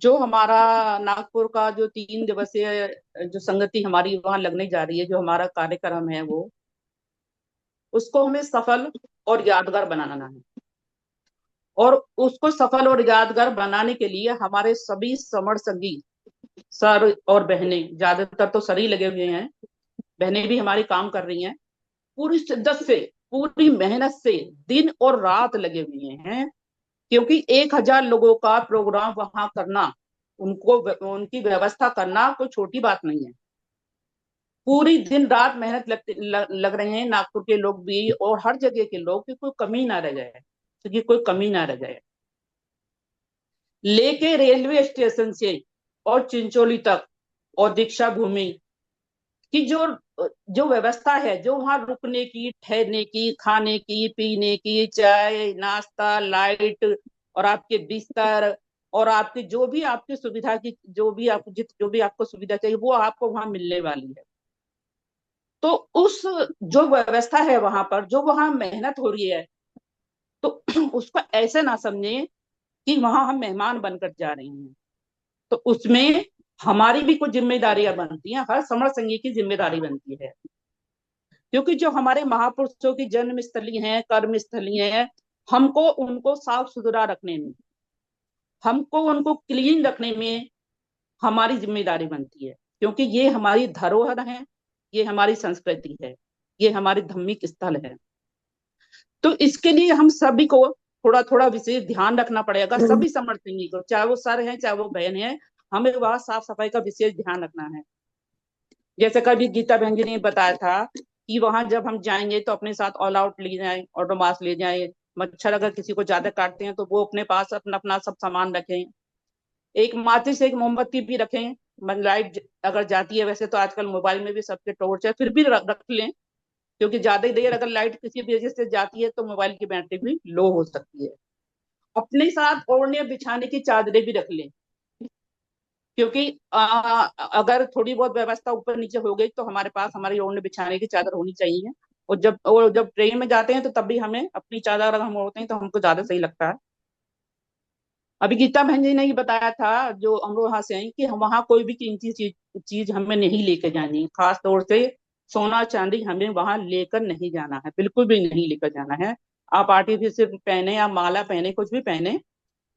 जो हमारा नागपुर का जो 3 दिवसीय जो संगति हमारी वहां लगने जा रही है, जो हमारा कार्यक्रम है, वो उसको हमें सफल और यादगार बनाना है। और उसको सफल और यादगार बनाने के लिए हमारे सभी समर संगी सर और बहनें, ज्यादातर तो सर ही लगे हुए हैं, बहनें भी हमारी काम कर रही हैं, पूरी शिद्दत से, पूरी मेहनत से दिन और रात लगे हुए हैं। क्योंकि 1,000 लोगों का प्रोग्राम वहां करना, उनको उनकी व्यवस्था करना कोई छोटी बात नहीं है। पूरी दिन रात मेहनत लग रहे हैं नागपुर के लोग भी और हर जगह के लोग, कि कोई कमी ना रह जाए, क्योंकि कोई कमी ना रह जाए। लेके रेलवे स्टेशन से और चिंचोली तक और दीक्षा भूमि की जो जो व्यवस्था है, जो वहां रुकने की, ठहरने की, खाने की, पीने की, चाय नाश्ता, लाइट और आपके बिस्तर और आपकी जो भी आपकी सुविधा की, जो भी आपको सुविधा चाहिए, वो आपको वहां मिलने वाली है। तो उस जो व्यवस्था है वहां पर, जो वहां मेहनत हो रही है, तो उसको ऐसे ना समझे कि वहां हम मेहमान बनकर जा रहे हैं। तो उसमें हमारी भी कुछ जिम्मेदारियां बनती हैं, हर समर संघी की जिम्मेदारी बनती है। क्योंकि जो हमारे महापुरुषों की जन्म स्थली है, कर्म स्थली है, हमको उनको साफ सुथरा रखने में, हमको उनको क्लीन रखने में हमारी जिम्मेदारी बनती है। क्योंकि ये हमारी धरोहर है, ये हमारी संस्कृति है, ये हमारी धार्मिक स्थल है। तो इसके लिए हम सभी को थोड़ा थोड़ा विशेष ध्यान रखना पड़ेगा, सभी समर्थनी को, चाहे वो सर है चाहे वो बहन है, हमें वहां साफ सफाई का विशेष ध्यान रखना है। जैसे कभी गीता बहन जी ने बताया था कि वहां जब हम जाएंगे तो अपने साथ ऑल आउट ले जाएं, ओडोमास ले जाएं, मच्छर अगर किसी को ज्यादा काटते हैं तो वो अपने पास अपना अपना सब सामान रखें, एक माचिस से एक मोमबत्ती भी रखें। लाइट अगर जाती है, वैसे तो आजकल मोबाइल में भी सबके टॉर्च है, फिर भी रख लें, क्योंकि ज्यादा देर अगर लाइट किसी वजह से जाती है तो मोबाइल की बैटरी भी लो हो सकती है। अपने साथ ओढ़ने बिछाने की चादरें भी रख लें, क्योंकि अगर थोड़ी बहुत व्यवस्था ऊपर नीचे हो गई तो हमारे पास हमारी ओढ़ने बिछाने की चादर होनी चाहिए। और जब ट्रेन में जाते हैं तो तब भी हमें अपनी चादर अगर हम ओढ़ते हैं तो हमको ज्यादा सही लगता है। अभी गीता बहन जी ने ही बताया था, जो हम लोग यहाँ से हैं, कि हम वहाँ कोई भी कीमती चीज हमें नहीं लेकर जानी, खास तौर से सोना चांदी हमें वहां लेकर नहीं जाना है, बिल्कुल भी नहीं लेकर जाना है। आप आर्टिफिशियल पहने या माला पहने, कुछ भी पहने,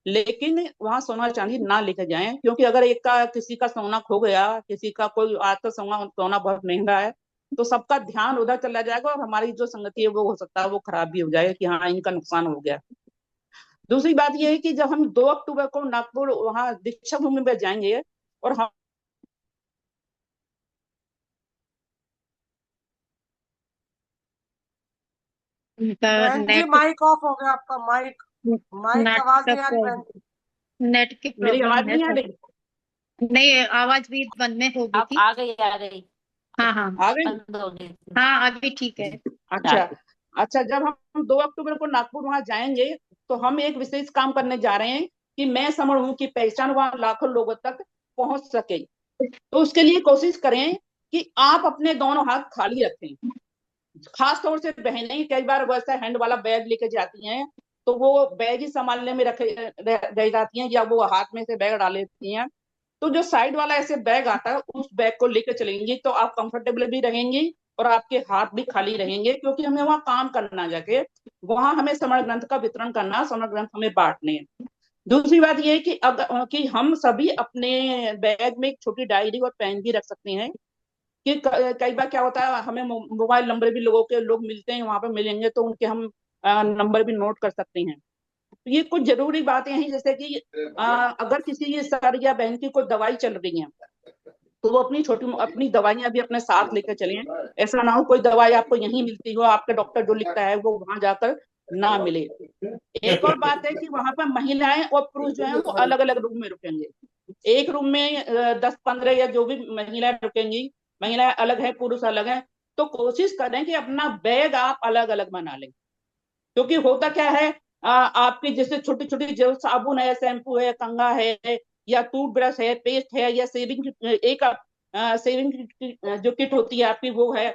लेकिन वहां सोना चांदी ना लेकर जाएं। क्योंकि अगर एक का किसी का सोना खो गया, किसी का कोई, आज का सोना सोना बहुत महंगा है, तो सबका ध्यान उधर चला जाएगा और हमारी जो संगति है वो हो सकता है वो खराब भी हो जाए, कि हाँ इनका नुकसान हो गया। दूसरी बात यह है कि जब हम 2 अक्टूबर को नागपुर वहां दीक्षा भूमि में जाएंगे, और हम बहन जी नेट माइक ऑफ हो गया आपका माइक। माइक नेट आवाज का नहीं आ रही बहन जी। नेट की मेरी प्रॉब्लम आवाज है नहीं आ सर। रही? नहीं, आवाज भी बंद में हो गई अब थी। आ गई, आ गई। हाँ हाँ। आ गई? बंद हो गई थी। हाँ अभी ठीक है। अच्छा। अच्छा, जब हम 2 अक्टूबर को नागपुर वहां जाएंगे, तो हम एक विशेष काम करने जा रहे हैं कि मैं समूह की पहचान वहां लाखों लोगों तक पहुंच सके। तो उसके लिए कोशिश करें कि आप अपने दोनों हाथ खाली रखें। खास तौर से बहनें कई बार वैसा हैंड वाला बैग लेके जाती हैं, तो वो बैग ही संभालने में रखे रह जाती हैं, या वो हाथ में से बैग डाल लेती हैं। तो जो साइड वाला ऐसे बैग आता है, उस बैग को लेकर चलेंगे तो आप कंफर्टेबल भी रहेंगे और आपके हाथ भी खाली रहेंगे, क्योंकि हमें वहां काम करना, जाके वहां हमें समर ग्रंथ का वितरण करना, समर ग्रंथ हमें बांटने। दूसरी बात यह है कि कि हम सभी अपने बैग में एक छोटी डायरी और पेन भी रख सकते हैं, कि कई बार क्या होता है, हमें मोबाइल नंबर भी लोग मिलते हैं वहां पर, मिलेंगे तो उनके हम नंबर भी नोट कर सकते हैं। तो ये कुछ जरूरी बातें हैं, जैसे कि अगर किसी सर या बहन की कोई दवाई चल रही है, तो वो अपनी दवाइयां भी अपने साथ लेकर चलें। ऐसा ना हो कोई दवाई आपको यहीं मिलती हो, आपका डॉक्टर जो लिखता है वो वहां जाकर ना मिले। एक और बात है कि वहां पर महिलाएं और पुरुष जो है वो अलग अलग रूम में रुकेंगे। एक रूम में 10-15 या जो भी महिलाएं रुकेंगी, महिलाएं अलग है, पुरुष अलग है। तो कोशिश करें कि अपना बैग आप अलग अलग बना लें। क्योंकि होता क्या है, आपकी जैसे छोटी छोटी जो साबुन है, शैम्पू है, कंघा है, या टूथब्रश है, पेस्ट है, या सेविंग जो किट होती है आपकी, वो है।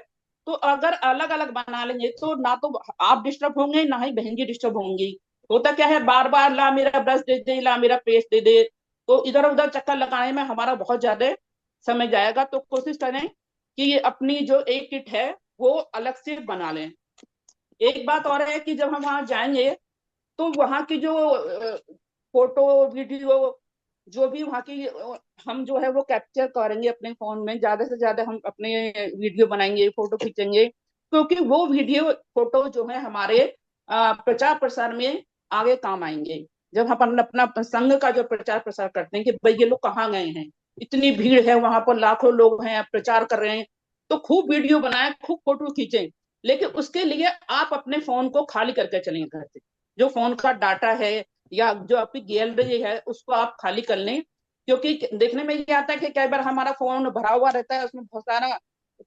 तो अगर अलग अलग बना लेंगे तो ना तो आप डिस्टर्ब होंगे, ना ही बहन जी डिस्टर्ब होंगी। होता क्या है, बार बार ला मेरा ब्रश दे दे, ला मेरा पेस्ट दे दे, तो इधर उधर चक्कर लगाने में हमारा बहुत ज्यादा समय जाएगा। तो कोशिश करें कि अपनी जो एक किट है वो अलग से बना लें। एक बात और है कि जब हम वहां जाएंगे तो वहां की जो फोटो वीडियो जो भी वहां की हम जो है वो कैप्चर करेंगे अपने फोन में, ज्यादा से ज्यादा हम अपने वीडियो बनाएंगे, फोटो खींचेंगे, क्योंकि वो वीडियो फोटो जो है हमारे प्रचार प्रसार में आगे काम आएंगे। जब हम अपना संघ का जो प्रचार प्रसार करते हैं कि भाई ये लोग कहाँ गए हैं, इतनी भीड़ है वहां पर, लाखों लोग हैं प्रचार कर रहे हैं, तो खूब वीडियो बनाए, खूब फोटो खींचें। लेकिन उसके लिए आप अपने फोन को खाली करके चलेंगे घर से। जो फोन का डाटा है या जो आपकी गैलरी है उसको आप खाली कर लें, क्योंकि देखने में ये आता है कि कई बार हमारा फोन भरा हुआ रहता है, उसमें बहुत सारा,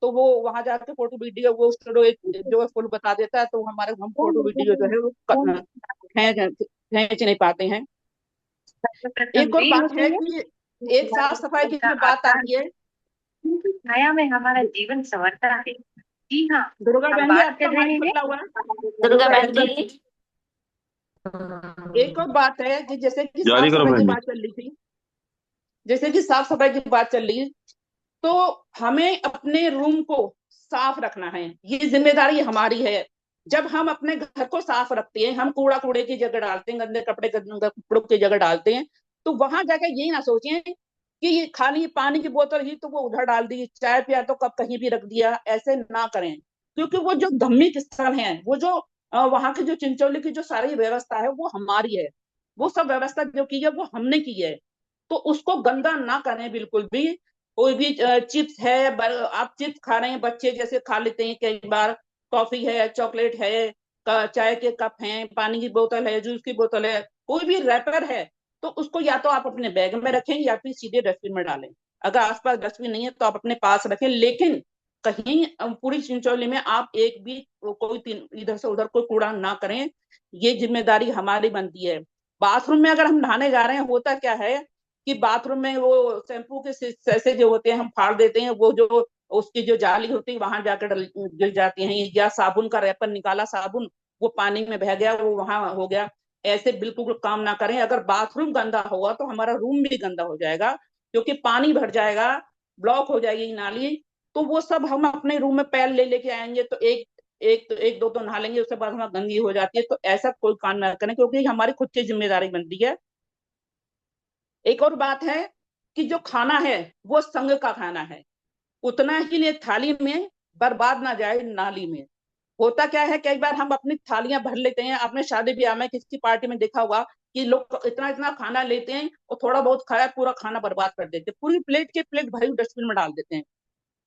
तो वो वहां जाके फोटो वीडियो वो स्टोरेज जो है फुल बता देता है, तो हमारे हम फोटो वीडियो जो है वो खींच नहीं पाते हैं। एक और बात है कि एक साफ सफाई की जो बात आती है, छाया में हमारा जीवन संवरता है। जी हाँ, दुर्गा हम बहन जी बात आपका कर रहे माइक हैं खुला हुआ है। दुर्गा बहन जी। एक और बात है कि जैसे कि जारी साफ करो सफाई की बहन जी। बात चल रही थी, जैसे कि साफ सफाई की बात चल रही है, तो हमें अपने रूम को साफ रखना है, ये जिम्मेदारी हमारी है। जब हम अपने घर को साफ रखते हैं, हम कूड़ा कूड़े की जगह डालते हैं, गंदे कपड़ों की जगह डालते हैं, तो वहां जाकर यही ना सोचें कि ये खाली पानी की बोतल ही तो वो उधर डाल दी, चाय पिया तो कप कहीं भी रख दिया, ऐसे ना करें। क्योंकि वो जो धार्मिक स्थल है, वो जो वहां की जो चिंचोली की जो सारी व्यवस्था है वो हमारी है, वो सब व्यवस्था जो की है वो हमने की है, तो उसको गंदा ना करें बिल्कुल भी। कोई भी चिप्स है, आप चिप्स खा रहे हैं, बच्चे जैसे खा लेते हैं कई बार, टॉफी है, चॉकलेट है, चाय के कप हैं, पानी की बोतल है, जूस की बोतल है, कोई भी रैपर है, तो उसको या तो आप अपने बैग में रखें या फिर सीधे डस्टबिन में डालें। अगर आसपास डस्टबिन नहीं है तो आप अपने पास रखें, लेकिन कहीं पूरी चिंचोली में आप एक भी कोई इधर से उधर कोई कूड़ा ना करें, ये जिम्मेदारी हमारी बनती है। बाथरूम में अगर हम नहाने जा रहे हैं, होता क्या है कि बाथरूम में वो शैम्पू के सैसे जो होते हैं हम फाड़ देते हैं, वो जो उसकी जो जाली होती है वहां जाकर गिर जाती हैं, या साबुन का रैपर निकाला, साबुन वो पानी में बह गया, वो वहां हो गया। ऐसे बिल्कुल काम ना करें। अगर बाथरूम गंदा होगा तो हमारा रूम भी गंदा हो जाएगा, क्योंकि पानी भर जाएगा, ब्लॉक हो जाएगी नाली, तो वो सब हम अपने रूम में पैर ले लेके आएंगे, तो एक दो तो नहा लेंगे, उसके बाद हमारा गंदगी हो जाती है। तो ऐसा कोई काम ना करें, क्योंकि हमारी खुद की जिम्मेदारी बनती है। एक और बात है कि जो खाना है वो संघ का खाना है, उतना ही ले थाली में, बर्बाद ना जाए नाली में। होता क्या है, कई बार हम अपनी थालियां भर लेते हैं, आपने शादी ब्याह में किसी पार्टी में देखा होगा कि लोग इतना इतना खाना लेते हैं और थोड़ा बहुत खाया, पूरा खाना बर्बाद कर देते हैं, पूरी प्लेट के प्लेट भरी डस्टबिन में डाल देते हैं।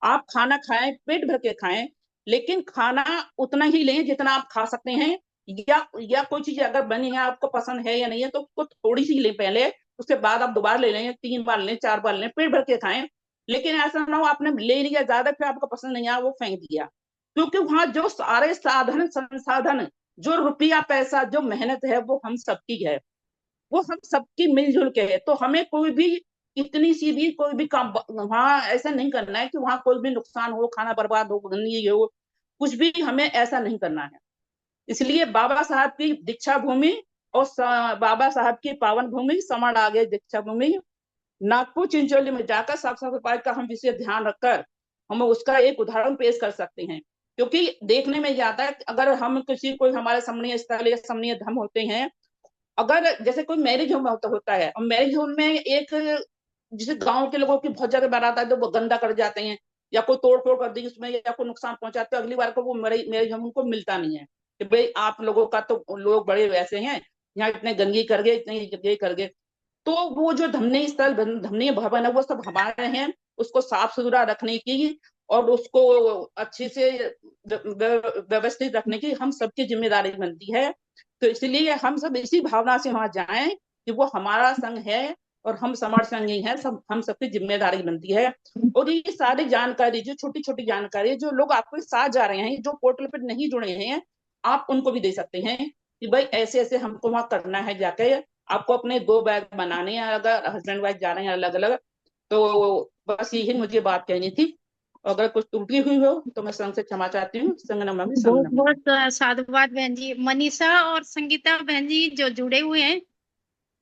आप खाना खाएं, पेट भर के खाएं, लेकिन खाना उतना ही लें जितना आप खा सकते हैं। या कोई चीज अगर बनी है, आपको पसंद है या नहीं है, तो उसको थोड़ी सी लें पहले, उसके बाद आप दोबारा ले लें, 3 बार लें, 4 बार लें, पेट भर के खाएं। लेकिन ऐसा ना हो आपने ले लिया ज्यादा, फिर आपको पसंद नहीं आया, वो फेंक दिया। क्योंकि वहां जो सारे साधन संसाधन, जो रुपया पैसा, जो मेहनत है, वो हम सबकी है, वो हम सबकी मिलजुल के है। तो हमें कोई भी इतनी सी भी कोई भी काम वहां ऐसा नहीं करना है कि वहां कोई भी नुकसान हो, खाना बर्बाद हो, गंदगी हो, कुछ भी हमें ऐसा नहीं करना है। इसलिए बाबा साहब की दीक्षा भूमि और बाबा साहब की पावन भूमि समण आगे दीक्षा भूमि नागपुर चिंचोली में जाकर साफ सफाई का हम विशेष ध्यान रखकर हम उसका एक उदाहरण पेश कर सकते हैं। क्योंकि देखने में जाता है अगर हम किसी कोई हमारे समणीय स्थल या समणीय धर्म होते हैं, अगर जैसे कोई मैरिज होम होता है और मैरिज होम में एक जैसे गांव के लोगों की बहुत ज्यादा बारात है तो वो गंदा कर जाते हैं, या कोई तोड़ फोड़ कर दी उसमें, या कोई नुकसान पहुंचाते हैं, अगली बार को वो मैरिज होम उनको मिलता नहीं है कि भाई आप लोगों का तो लोग बड़े वैसे हैं, यहाँ इतने गंदगी कर गए, इतने ये कर गए। तो वो जो धमनी स्थल, धमनी भवन है, वो सब हमारे हैं, उसको साफ सुथरा रखने की और उसको अच्छे से व्यवस्थित रखने की हम सबकी जिम्मेदारी बनती है। तो इसलिए हम सब इसी भावना से वहां जाएं कि वो हमारा संघ है और हम समर्थ संघ ही है, सब हम सबकी जिम्मेदारी बनती है। और ये सारी जानकारी, जो छोटी छोटी जानकारी जो लोग आपके साथ जा रहे हैं, जो पोर्टल पर नहीं जुड़े हैं, आप उनको भी दे सकते हैं कि भाई ऐसे ऐसे हमको वहां करना है, जाके आपको अपने 2 बैग बनाने हैं, अगर हस्बैंड वाइफ जा रहे हैं अलग अलग। तो बस यही मुझे बात कहनी थी। अगर कुछ त्रुटि हुई हो तो मैं संघ से क्षमा चाहती हूँ। संघ नमामि, संघ बहुत नमामि। बहुत साधुवाद बहन जी। मनीषा और संगीता बहन जी जो जुड़े हुए हैं,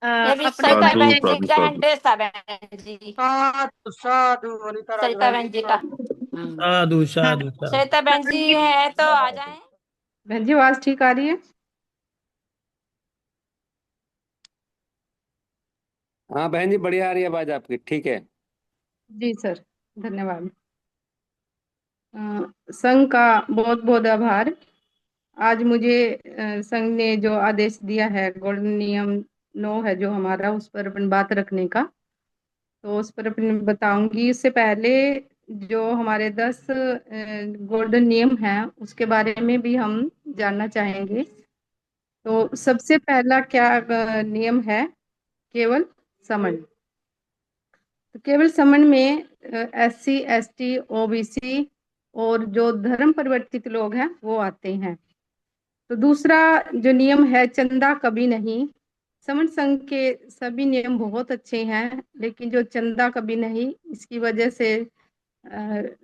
ये भी अपने सरिता साधु बहन जी साधु का साधु हैंडेस था बहन जी। साधु साधु वनिता राज सरिता बहन बहन जी जी का। हम्म। साधु हाँ साधु साधु। सरिता बहन जी है तो आ जाए। बहन जी आवाज ठीक आ रही है? हाँ बहन जी बढ़िया आ रही है आवाज आपकी, ठीक है। जी सर, धन्यवाद। संघ का बहुत बहुत आभार। आज मुझे संघ ने जो आदेश दिया है, गोल्डन नियम 9 है जो हमारा, उस पर अपन बात रखने का, तो उस पर अपन बताऊंगी। इससे पहले जो हमारे 10 गोल्डन नियम हैं उसके बारे में भी हम जानना चाहेंगे। तो सबसे पहला क्या नियम है? केवल समन। तो केवल समन में SC ST OBC और जो धर्म परिवर्तित लोग हैं वो आते हैं। तो दूसरा जो नियम है, चंदा कभी नहीं। समन संघ के सभी नियम बहुत अच्छे हैं, लेकिन जो चंदा कभी नहीं, इसकी वजह से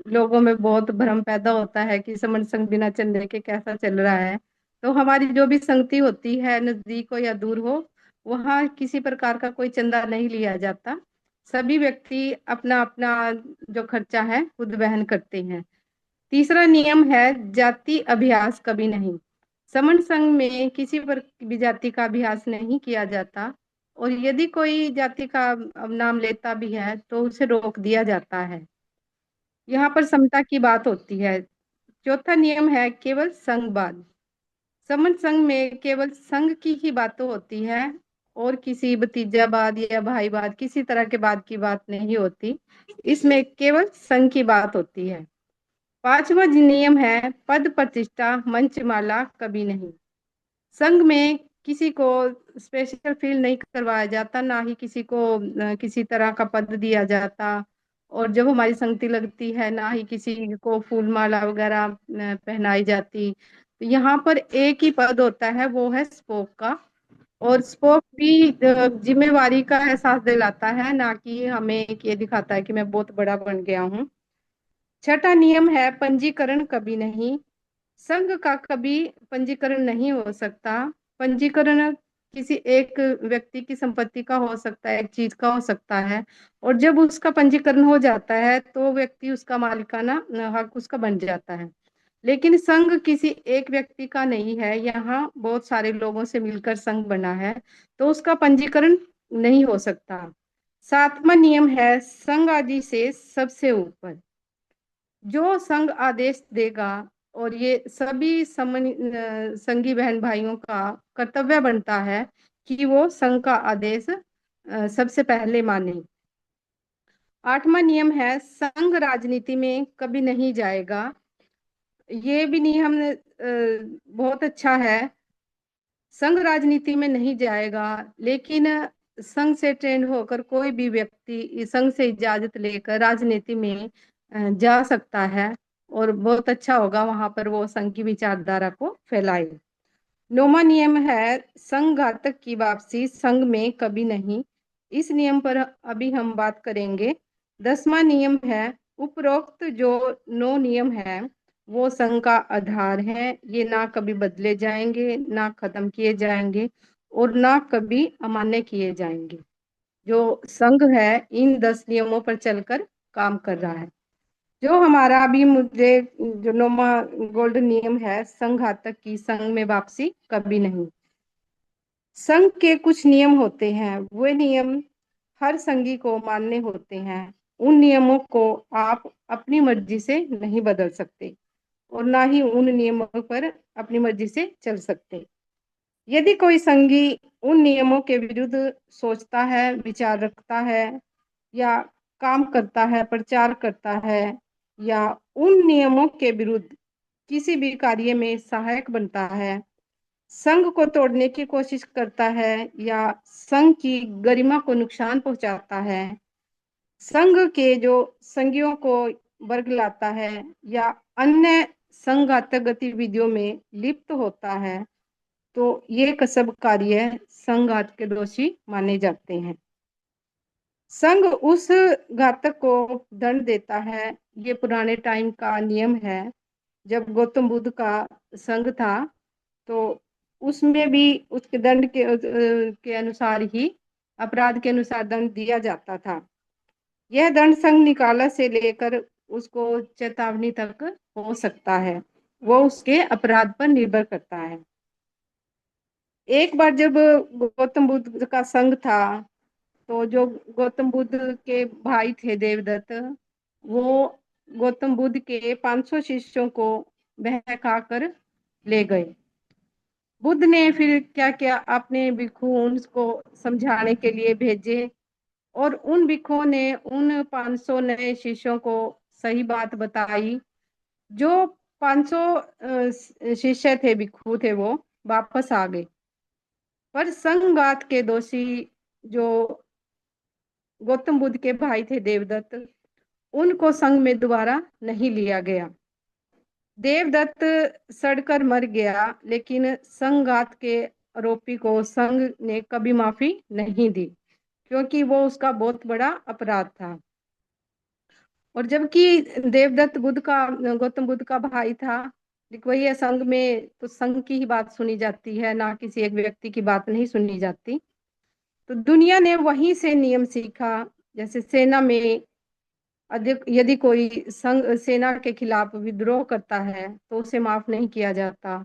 लोगों में बहुत भ्रम पैदा होता है कि समन संघ बिना चंदे के कैसा चल रहा है। तो हमारी जो भी संगति होती है, नजदीक हो या दूर हो, वहाँ किसी प्रकार का कोई चंदा नहीं लिया जाता। सभी व्यक्ति अपना अपना जो खर्चा है खुद वहन करते हैं। तीसरा नियम है, जाति अभ्यास कभी नहीं। समन संघ में किसी पर भी जाति का अभ्यास नहीं किया जाता, और यदि कोई जाति का नाम लेता भी है तो उसे रोक दिया जाता है। यहाँ पर समता की बात होती है। चौथा नियम है, केवल संघवाद। समन संघ में केवल संघ की ही बातें होती है, और किसी भतीजावाद या भाईवाद किसी तरह के बात की बात नहीं होती। इसमें केवल संघ की बात होती है। पांचवा नियम है, पद प्रतिष्ठा मंचमाला कभी नहीं। संघ में किसी को स्पेशल फील नहीं करवाया जाता, ना ही किसी को किसी तरह का पद दिया जाता। और जब हमारी संगति लगती है, ना ही किसी को फूल माला वगैरह पहनाई जाती। तो यहाँ पर एक ही पद होता है, वो है स्पोक का। और स्पोक भी जिम्मेवारी का एहसास दिलाता है, ना कि हमें ये दिखाता है कि मैं बहुत बड़ा बन गया हूँ। छठा नियम है, पंजीकरण कभी नहीं। संघ का कभी पंजीकरण नहीं हो सकता। पंजीकरण किसी एक व्यक्ति की संपत्ति का हो सकता है, एक चीज का हो सकता है, और जब उसका पंजीकरण हो जाता है तो व्यक्ति उसका मालिकाना हक उसका बन जाता है। लेकिन संघ किसी एक व्यक्ति का नहीं है, यहाँ बहुत सारे लोगों से मिलकर संघ बना है, तो उसका पंजीकरण नहीं हो सकता। सातवां नियम है, संघ आदि से सबसे ऊपर। जो संघ आदेश देगा, और ये सभी संगी बहन भाइयों का कर्तव्य बनता है कि वो संघ का आदेश सबसे पहले माने। आठवां नियम है, संघ राजनीति में कभी नहीं जाएगा। ये भी नियम बहुत अच्छा है। संघ राजनीति में नहीं जाएगा, लेकिन संघ से ट्रेंड होकर कोई भी व्यक्ति संघ से इजाजत लेकर राजनीति में जा सकता है, और बहुत अच्छा होगा वहां पर वो संघ की विचारधारा को फैलाए। नौवां नियम है, संघ घातक की वापसी संघ में कभी नहीं। इस नियम पर अभी हम बात करेंगे। 10वां नियम है, उपरोक्त जो 9 नियम है वो संघ का आधार है। ये ना कभी बदले जाएंगे, ना खत्म किए जाएंगे, और ना कभी अमान्य किए जाएंगे। जो संघ है इन 10 नियमों पर चलकर काम कर रहा है। जो हमारा अभी मुझे जो 9वां गोल्डन नियम है, संघ घातक की संघ में वापसी कभी नहीं। संघ के कुछ नियम होते हैं, वे नियम हर संघी को मानने होते हैं। उन नियमों को आप अपनी मर्जी से नहीं बदल सकते, और ना ही उन नियमों पर अपनी मर्जी से चल सकते। यदि कोई संघी उन नियमों के विरुद्ध सोचता है, विचार रखता है, या काम करता है, प्रचार करता है, या उन नियमों के विरुद्ध किसी भी कार्य में सहायक बनता है, संघ को तोड़ने की कोशिश करता है, या संघ की गरिमा को नुकसान पहुंचाता है, संघ के जो संघियों को बरगलाता है, या अन्य संघातक गतिविधियों में लिप्त होता है, तो ये सब कार्य संघात के दोषी माने जाते हैं। संघ उस घातक को दंड देता है। ये पुराने टाइम का नियम है। जब गौतम बुद्ध का संघ था, तो उसमें भी उसके दंड के अनुसार ही अपराध के अनुसार दंड दिया जाता था। यह दंड संघ निकाला से लेकर उसको चेतावनी तक हो सकता है, वो उसके अपराध पर निर्भर करता है। एक बार जब गौतम बुद्ध का संघ था, तो जो गौतम बुद्ध के भाई थे देवदत्त, वो गौतम बुद्ध के 500 शिष्यों को बहकाकर ले गए। बुद्ध ने फिर क्या किया, अपने भिक्षु उनको समझाने के लिए भेजे, और उन भिक्षुओं ने उन 500 नए शिष्यों को सही बात बताई। जो 500 शिष्य थे, भिक्षु थे, वो वापस आ गए। पर संघात के दोषी जो गौतम बुद्ध के भाई थे देवदत्त, उनको संघ में दोबारा नहीं लिया गया। देवदत्त सड़कर मर गया, लेकिन संघात के आरोपी को संघ ने कभी माफी नहीं दी, क्योंकि वो उसका बहुत बड़ा अपराध था। और जबकि देवदत्त गौतम बुद्ध का भाई था, लेकिन वही है, संघ में तो संघ की ही बात सुनी जाती है, ना किसी एक व्यक्ति की बात नहीं सुनी जाती। तो दुनिया ने वहीं से नियम सीखा। जैसे सेना में अधिक यदि कोई संघ सेना के खिलाफ विद्रोह करता है तो उसे माफ नहीं किया जाता।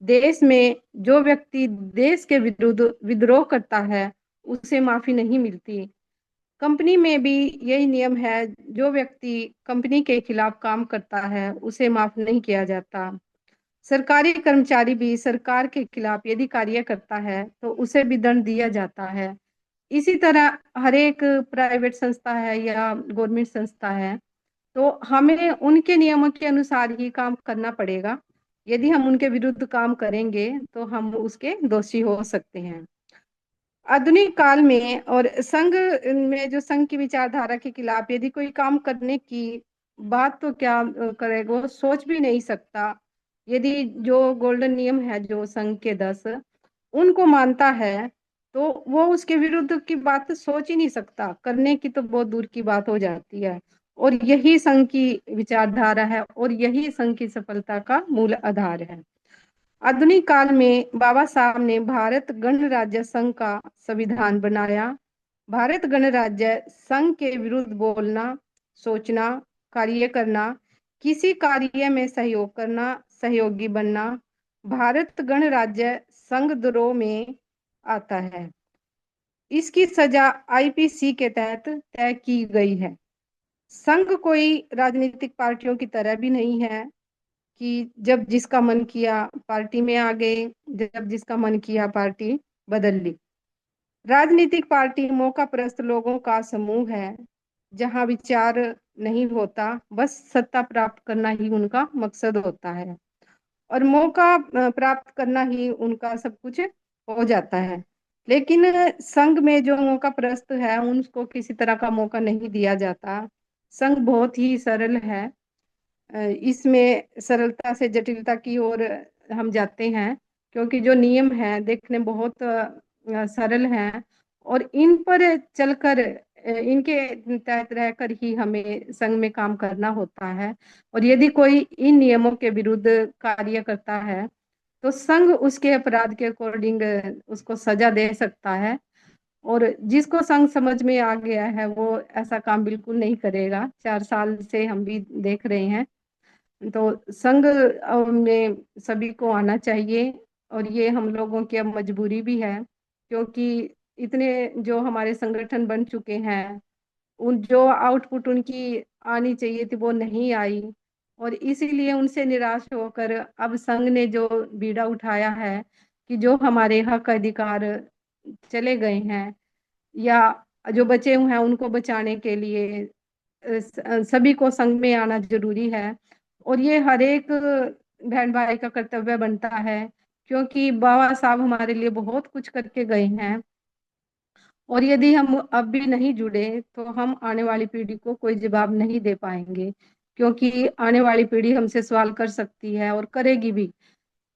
देश में जो व्यक्ति देश के विरुद्ध विद्रोह करता है उसे माफी नहीं मिलती। कंपनी में भी यही नियम है, जो व्यक्ति कंपनी के खिलाफ काम करता है उसे माफ नहीं किया जाता। सरकारी कर्मचारी भी सरकार के खिलाफ यदि कार्य करता है तो उसे भी दंड दिया जाता है। इसी तरह हर एक प्राइवेट संस्था है या गवर्नमेंट संस्था है, तो हमें उनके नियमों के अनुसार ही काम करना पड़ेगा। यदि हम उनके विरुद्ध काम करेंगे तो हम उसके दोषी हो सकते हैं। आधुनिक काल में और संघ में जो संघ की विचारधारा के खिलाफ यदि कोई काम करने की बात, तो क्या करेगा, वो सोच भी नहीं सकता। यदि जो गोल्डन नियम है जो संघ के 10 उनको मानता है, तो वो उसके विरुद्ध की बात सोच ही नहीं सकता, करने की तो बहुत दूर की बात हो जाती है। और यही संघ की विचारधारा है और यही संघ की सफलता का मूल आधार है। आधुनिक काल में बाबा साहब ने भारत गणराज्य संघ का संविधान बनाया। भारत गणराज्य संघ के विरुद्ध बोलना, सोचना, कार्य करना, किसी कार्य में सहयोग करना, सहयोगी बनना भारत गणराज्य संघ द्रोह में आता है। इसकी सजा आईपीसी के तहत तय की गई है। संघ कोई राजनीतिक पार्टियों की तरह भी नहीं है कि जब जिसका मन किया पार्टी में आ गए, जब जिसका मन किया पार्टी बदल ली। राजनीतिक पार्टी मौकापरस्त लोगों का समूह है, जहां विचार नहीं होता, बस सत्ता प्राप्त करना ही उनका मकसद होता है, और मौका प्राप्त करना ही उनका सब कुछ हो जाता है। लेकिन संघ में जो मौकापरस्त है उनको किसी तरह का मौका नहीं दिया जाता। संघ बहुत ही सरल है। इसमें सरलता से जटिलता की ओर हम जाते हैं, क्योंकि जो नियम है देखने बहुत सरल हैं, और इन पर चलकर इनके तहत रहकर ही हमें संघ में काम करना होता है। और यदि कोई इन नियमों के विरुद्ध कार्य करता है तो संघ उसके अपराध के अकॉर्डिंग उसको सजा दे सकता है। और जिसको संघ समझ में आ गया है वो ऐसा काम बिल्कुल नहीं करेगा। 4 साल से हम भी देख रहे हैं। तो संघ में सभी को आना चाहिए, और ये हम लोगों की अब मजबूरी भी है, क्योंकि इतने जो हमारे संगठन बन चुके हैं, उन जो आउटपुट उनकी आनी चाहिए थी वो नहीं आई, और इसीलिए उनसे निराश होकर अब संघ ने जो बीड़ा उठाया है कि जो हमारे हक अधिकार चले गए हैं या जो बचे हुए हैं उनको बचाने के लिए सभी को संघ में आना जरूरी है। और ये हर एक बहन भाई का कर्तव्य बनता है, क्योंकि बाबा साहब हमारे लिए बहुत कुछ करके गए हैं, और यदि हम अब भी नहीं जुड़े तो हम आने वाली पीढ़ी को कोई जवाब नहीं दे पाएंगे। क्योंकि आने वाली पीढ़ी हमसे सवाल कर सकती है और करेगी भी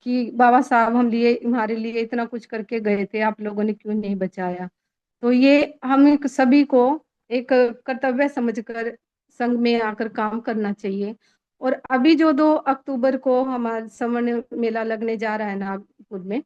कि बाबा साहब हमारे लिए इतना कुछ करके गए थे, आप लोगों ने क्यों नहीं बचाया। तो ये हम एक सभी को एक कर्तव्य समझकर संघ में आकर काम करना चाहिए। और अभी जो 2 अक्टूबर को हमारा स्वर्ण मेला लगने जा रहा है नागपुर में,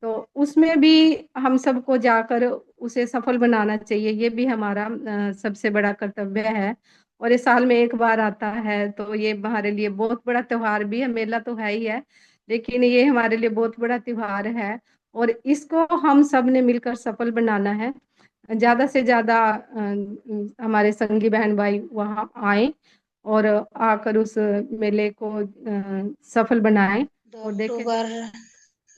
तो उसमें भी हम सबको जाकर उसे सफल बनाना चाहिए, ये भी हमारा सबसे बड़ा कर्तव्य है। और ये साल में एक बार आता है, तो ये हमारे लिए बहुत बड़ा त्योहार भी है। मेला तो है ही है, लेकिन ये हमारे लिए बहुत बड़ा त्योहार है, और इसको हम सब ने मिलकर सफल बनाना है। ज्यादा से ज्यादा हमारे संगी बहन भाई वहाँ आए और आकर उस मेले को सफल बनाएं। 2 और देखें, अक्टूबर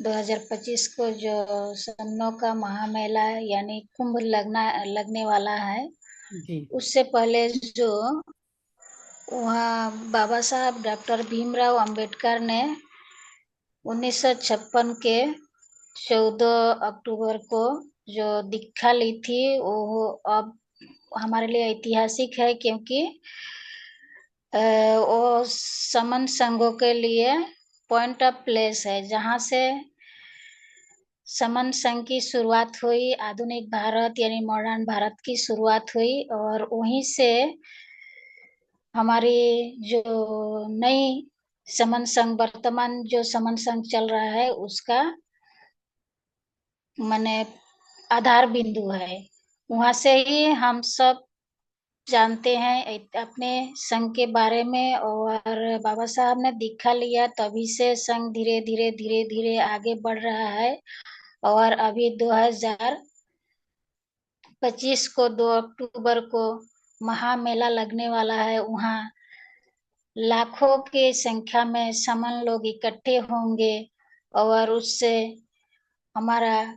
2025 को जो समनों का महामेला यानी कुंभ लगने वाला है, जी उससे पहले जो वहाँ बाबा साहब डॉक्टर भीमराव अंबेडकर ने 1956 के 14 अक्टूबर को जो दीक्षा ली थी, वो अब हमारे लिए ऐतिहासिक है, क्योंकि वो समन संघों के लिए पॉइंट ऑफ प्लेस है, जहाँ से समन संघ की शुरुआत हुई, आधुनिक भारत यानी मॉडर्न भारत की शुरुआत हुई, और वहीं से हमारी जो नई समन संघ, वर्तमान जो समन संघ चल रहा है, उसका माने आधार बिंदु है। वहां से ही हम सब जानते हैं अपने संघ के बारे में, और बाबा साहब ने दीक्षा लिया, तभी से संघ धीरे धीरे धीरे धीरे आगे बढ़ रहा है। और अभी 2025 को 2 अक्टूबर को महामेला लगने वाला है। वहाँ लाखों की संख्या में समन लोग इकट्ठे होंगे, और उससे हमारा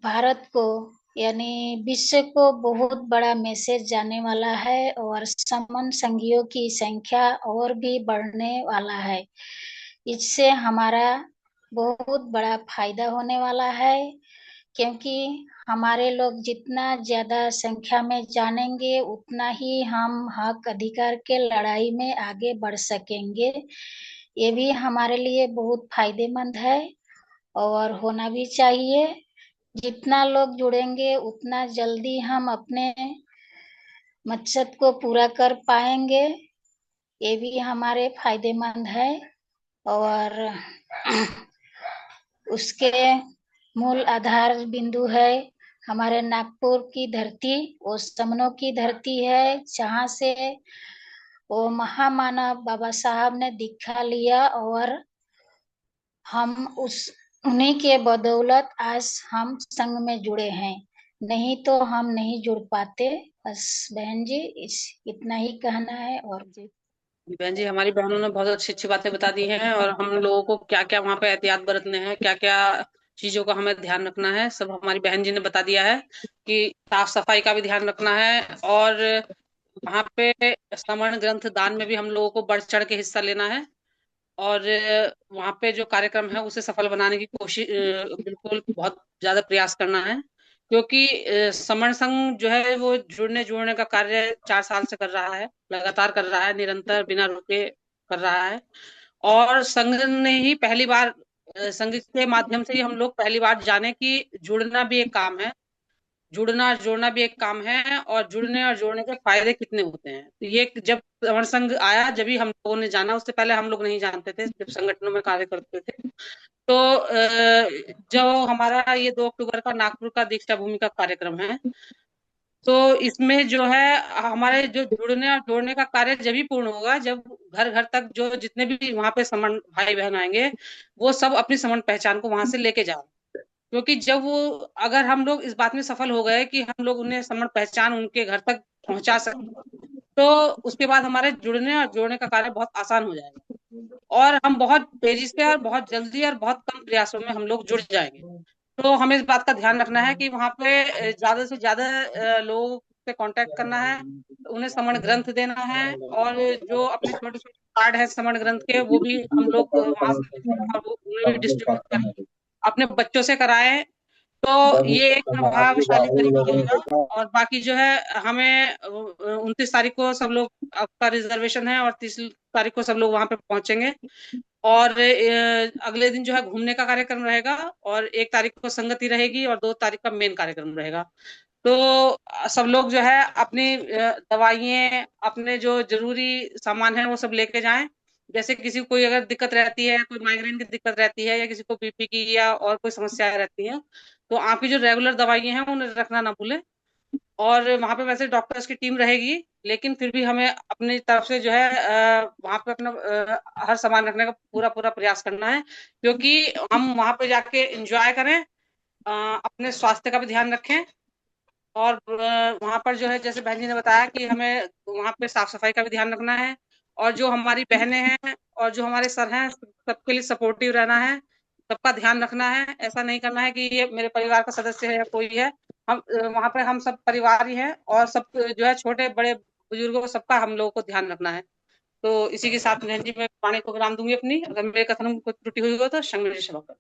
भारत को यानी विश्व को बहुत बड़ा मैसेज जाने वाला है, और समन संघियों की संख्या और भी बढ़ने वाला है। इससे हमारा बहुत बड़ा फायदा होने वाला है, क्योंकि हमारे लोग जितना ज्यादा संख्या में जानेंगे, उतना ही हम हक अधिकार के लड़ाई में आगे बढ़ सकेंगे। ये भी हमारे लिए बहुत फायदेमंद है और होना भी चाहिए। जितना लोग जुड़ेंगे, उतना जल्दी हम अपने मकसद को पूरा कर पाएंगे। ये भी हमारे फायदेमंद है। और उसके मूल आधार बिंदु है हमारे नागपुर की धरती, वो समनों की धरती है, जहाँ से वो महामानव बाबा साहब ने दीक्षा लिया, और हम उन्हीं के बदौलत आज हम संघ में जुड़े हैं, नहीं तो हम नहीं जुड़ पाते। बस बहन जी, इतना ही कहना है। और बहन जी, हमारी बहनों ने बहुत अच्छी अच्छी बातें बता दी हैं, और हम लोगों को क्या क्या वहाँ पे एहतियात बरतने हैं, क्या क्या चीजों का हमें ध्यान रखना है, सब हमारी बहन जी ने बता दिया है कि साफ सफाई का भी ध्यान रखना है, और वहाँ पे समण ग्रंथ दान में भी हम लोगों को बढ़ चढ़ के हिस्सा लेना है, और वहाँ पे जो कार्यक्रम है उसे सफल बनाने की कोशिश बिल्कुल बहुत ज्यादा प्रयास करना है, क्योंकि समण संघ जो है वो जुड़ने जोड़ने का कार्य 4 साल से कर रहा है, लगातार कर रहा है, निरंतर बिना रुके कर रहा है। और संघ ने ही पहली बार संघ के माध्यम से ही हम लोग पहली बार जाने कि जुड़ना भी एक काम है, जुड़ना और जोड़ना भी एक काम है, और जुड़ने और जोड़ने के फायदे कितने होते हैं। तो ये जब समर संघ आया, जब ही हम लोगों ने जाना, उससे पहले हम लोग नहीं जानते थे, जब संगठनों में कार्य करते थे। तो जो हमारा ये 2 अक्टूबर का नागपुर का दीक्षा भूमि का कार्यक्रम है, तो इसमें जो है हमारे जो जुड़ने और जोड़ने का कार्य जब ही पूर्ण होगा, जब घर घर तक जो जितने भी वहां पे समन भाई बहन आएंगे, वो सब अपनी समन पहचान को वहां से लेके जाए। क्योंकि जब वो अगर हम लोग इस बात में सफल हो गए कि हम लोग उन्हें समण पहचान उनके घर तक पहुंचा सके, तो उसके बाद हमारे जुड़ने और जोड़ने का कार्य बहुत आसान हो जाएगा, और हम बहुत तेजी से और बहुत जल्दी और बहुत कम प्रयासों में हम लोग जुड़ जाएंगे। तो हमें इस बात का ध्यान रखना है कि वहां पे ज्यादा से ज्यादा लोगों से कांटेक्ट करना है, उन्हें समण ग्रंथ देना है, और जो अपने छोटे छोटे कार्ड है समण ग्रंथ के, वो भी हम लोग वहां से और वो उन्हें भी डिस्ट्रीब्यूट करें, अपने बच्चों से कराएं। तो ये एक प्रभावशाली तरीका होगा। और बाकी जो है, हमें 29 तारीख को सब लोग, आपका रिजर्वेशन है, और 30 तारीख को सब लोग वहां पे पहुंचेंगे, और अगले दिन जो है घूमने का कार्यक्रम रहेगा, और 1 तारीख को संगति रहेगी, और 2 तारीख का मेन कार्यक्रम रहेगा। तो सब लोग जो है अपनी दवाइयाँ, अपने जो जरूरी सामान है वो सब लेके जाएं, जैसे किसी को कोई अगर दिक्कत रहती है, कोई माइग्रेन की दिक्कत रहती है, या किसी को बीपी की या और कोई समस्याएं रहती हैं, तो आपकी जो रेगुलर दवाइयां हैं उन्हें रखना ना भूलें। और वहां पे वैसे डॉक्टर्स की टीम रहेगी, लेकिन फिर भी हमें अपनी तरफ से जो है वहां पे अपना हर सामान रखने का पूरा पूरा प्रयास करना है, क्योंकि हम वहां पे जाके एंजॉय करें, अपने स्वास्थ्य का भी ध्यान रखें। और वहां पर जो है जैसे बहन जी ने बताया कि हमें वहां पे साफ सफाई का भी ध्यान रखना है, और जो हमारी बहनें हैं और जो हमारे सर हैं सबके लिए सपोर्टिव रहना है, सबका ध्यान रखना है। ऐसा नहीं करना है कि ये मेरे परिवार का सदस्य है या कोई है, हम वहां पे हम सब परिवार ही हैं, और सब जो है छोटे बड़े बुजुर्गों सबका हम लोगों को ध्यान रखना है। तो इसी के साथ बहन जी मैं वाणी को विराम दूंगी अपनी। अगर मेरे कथन में कोई त्रुटि हुई हो तो क्षमा क्षमा कर।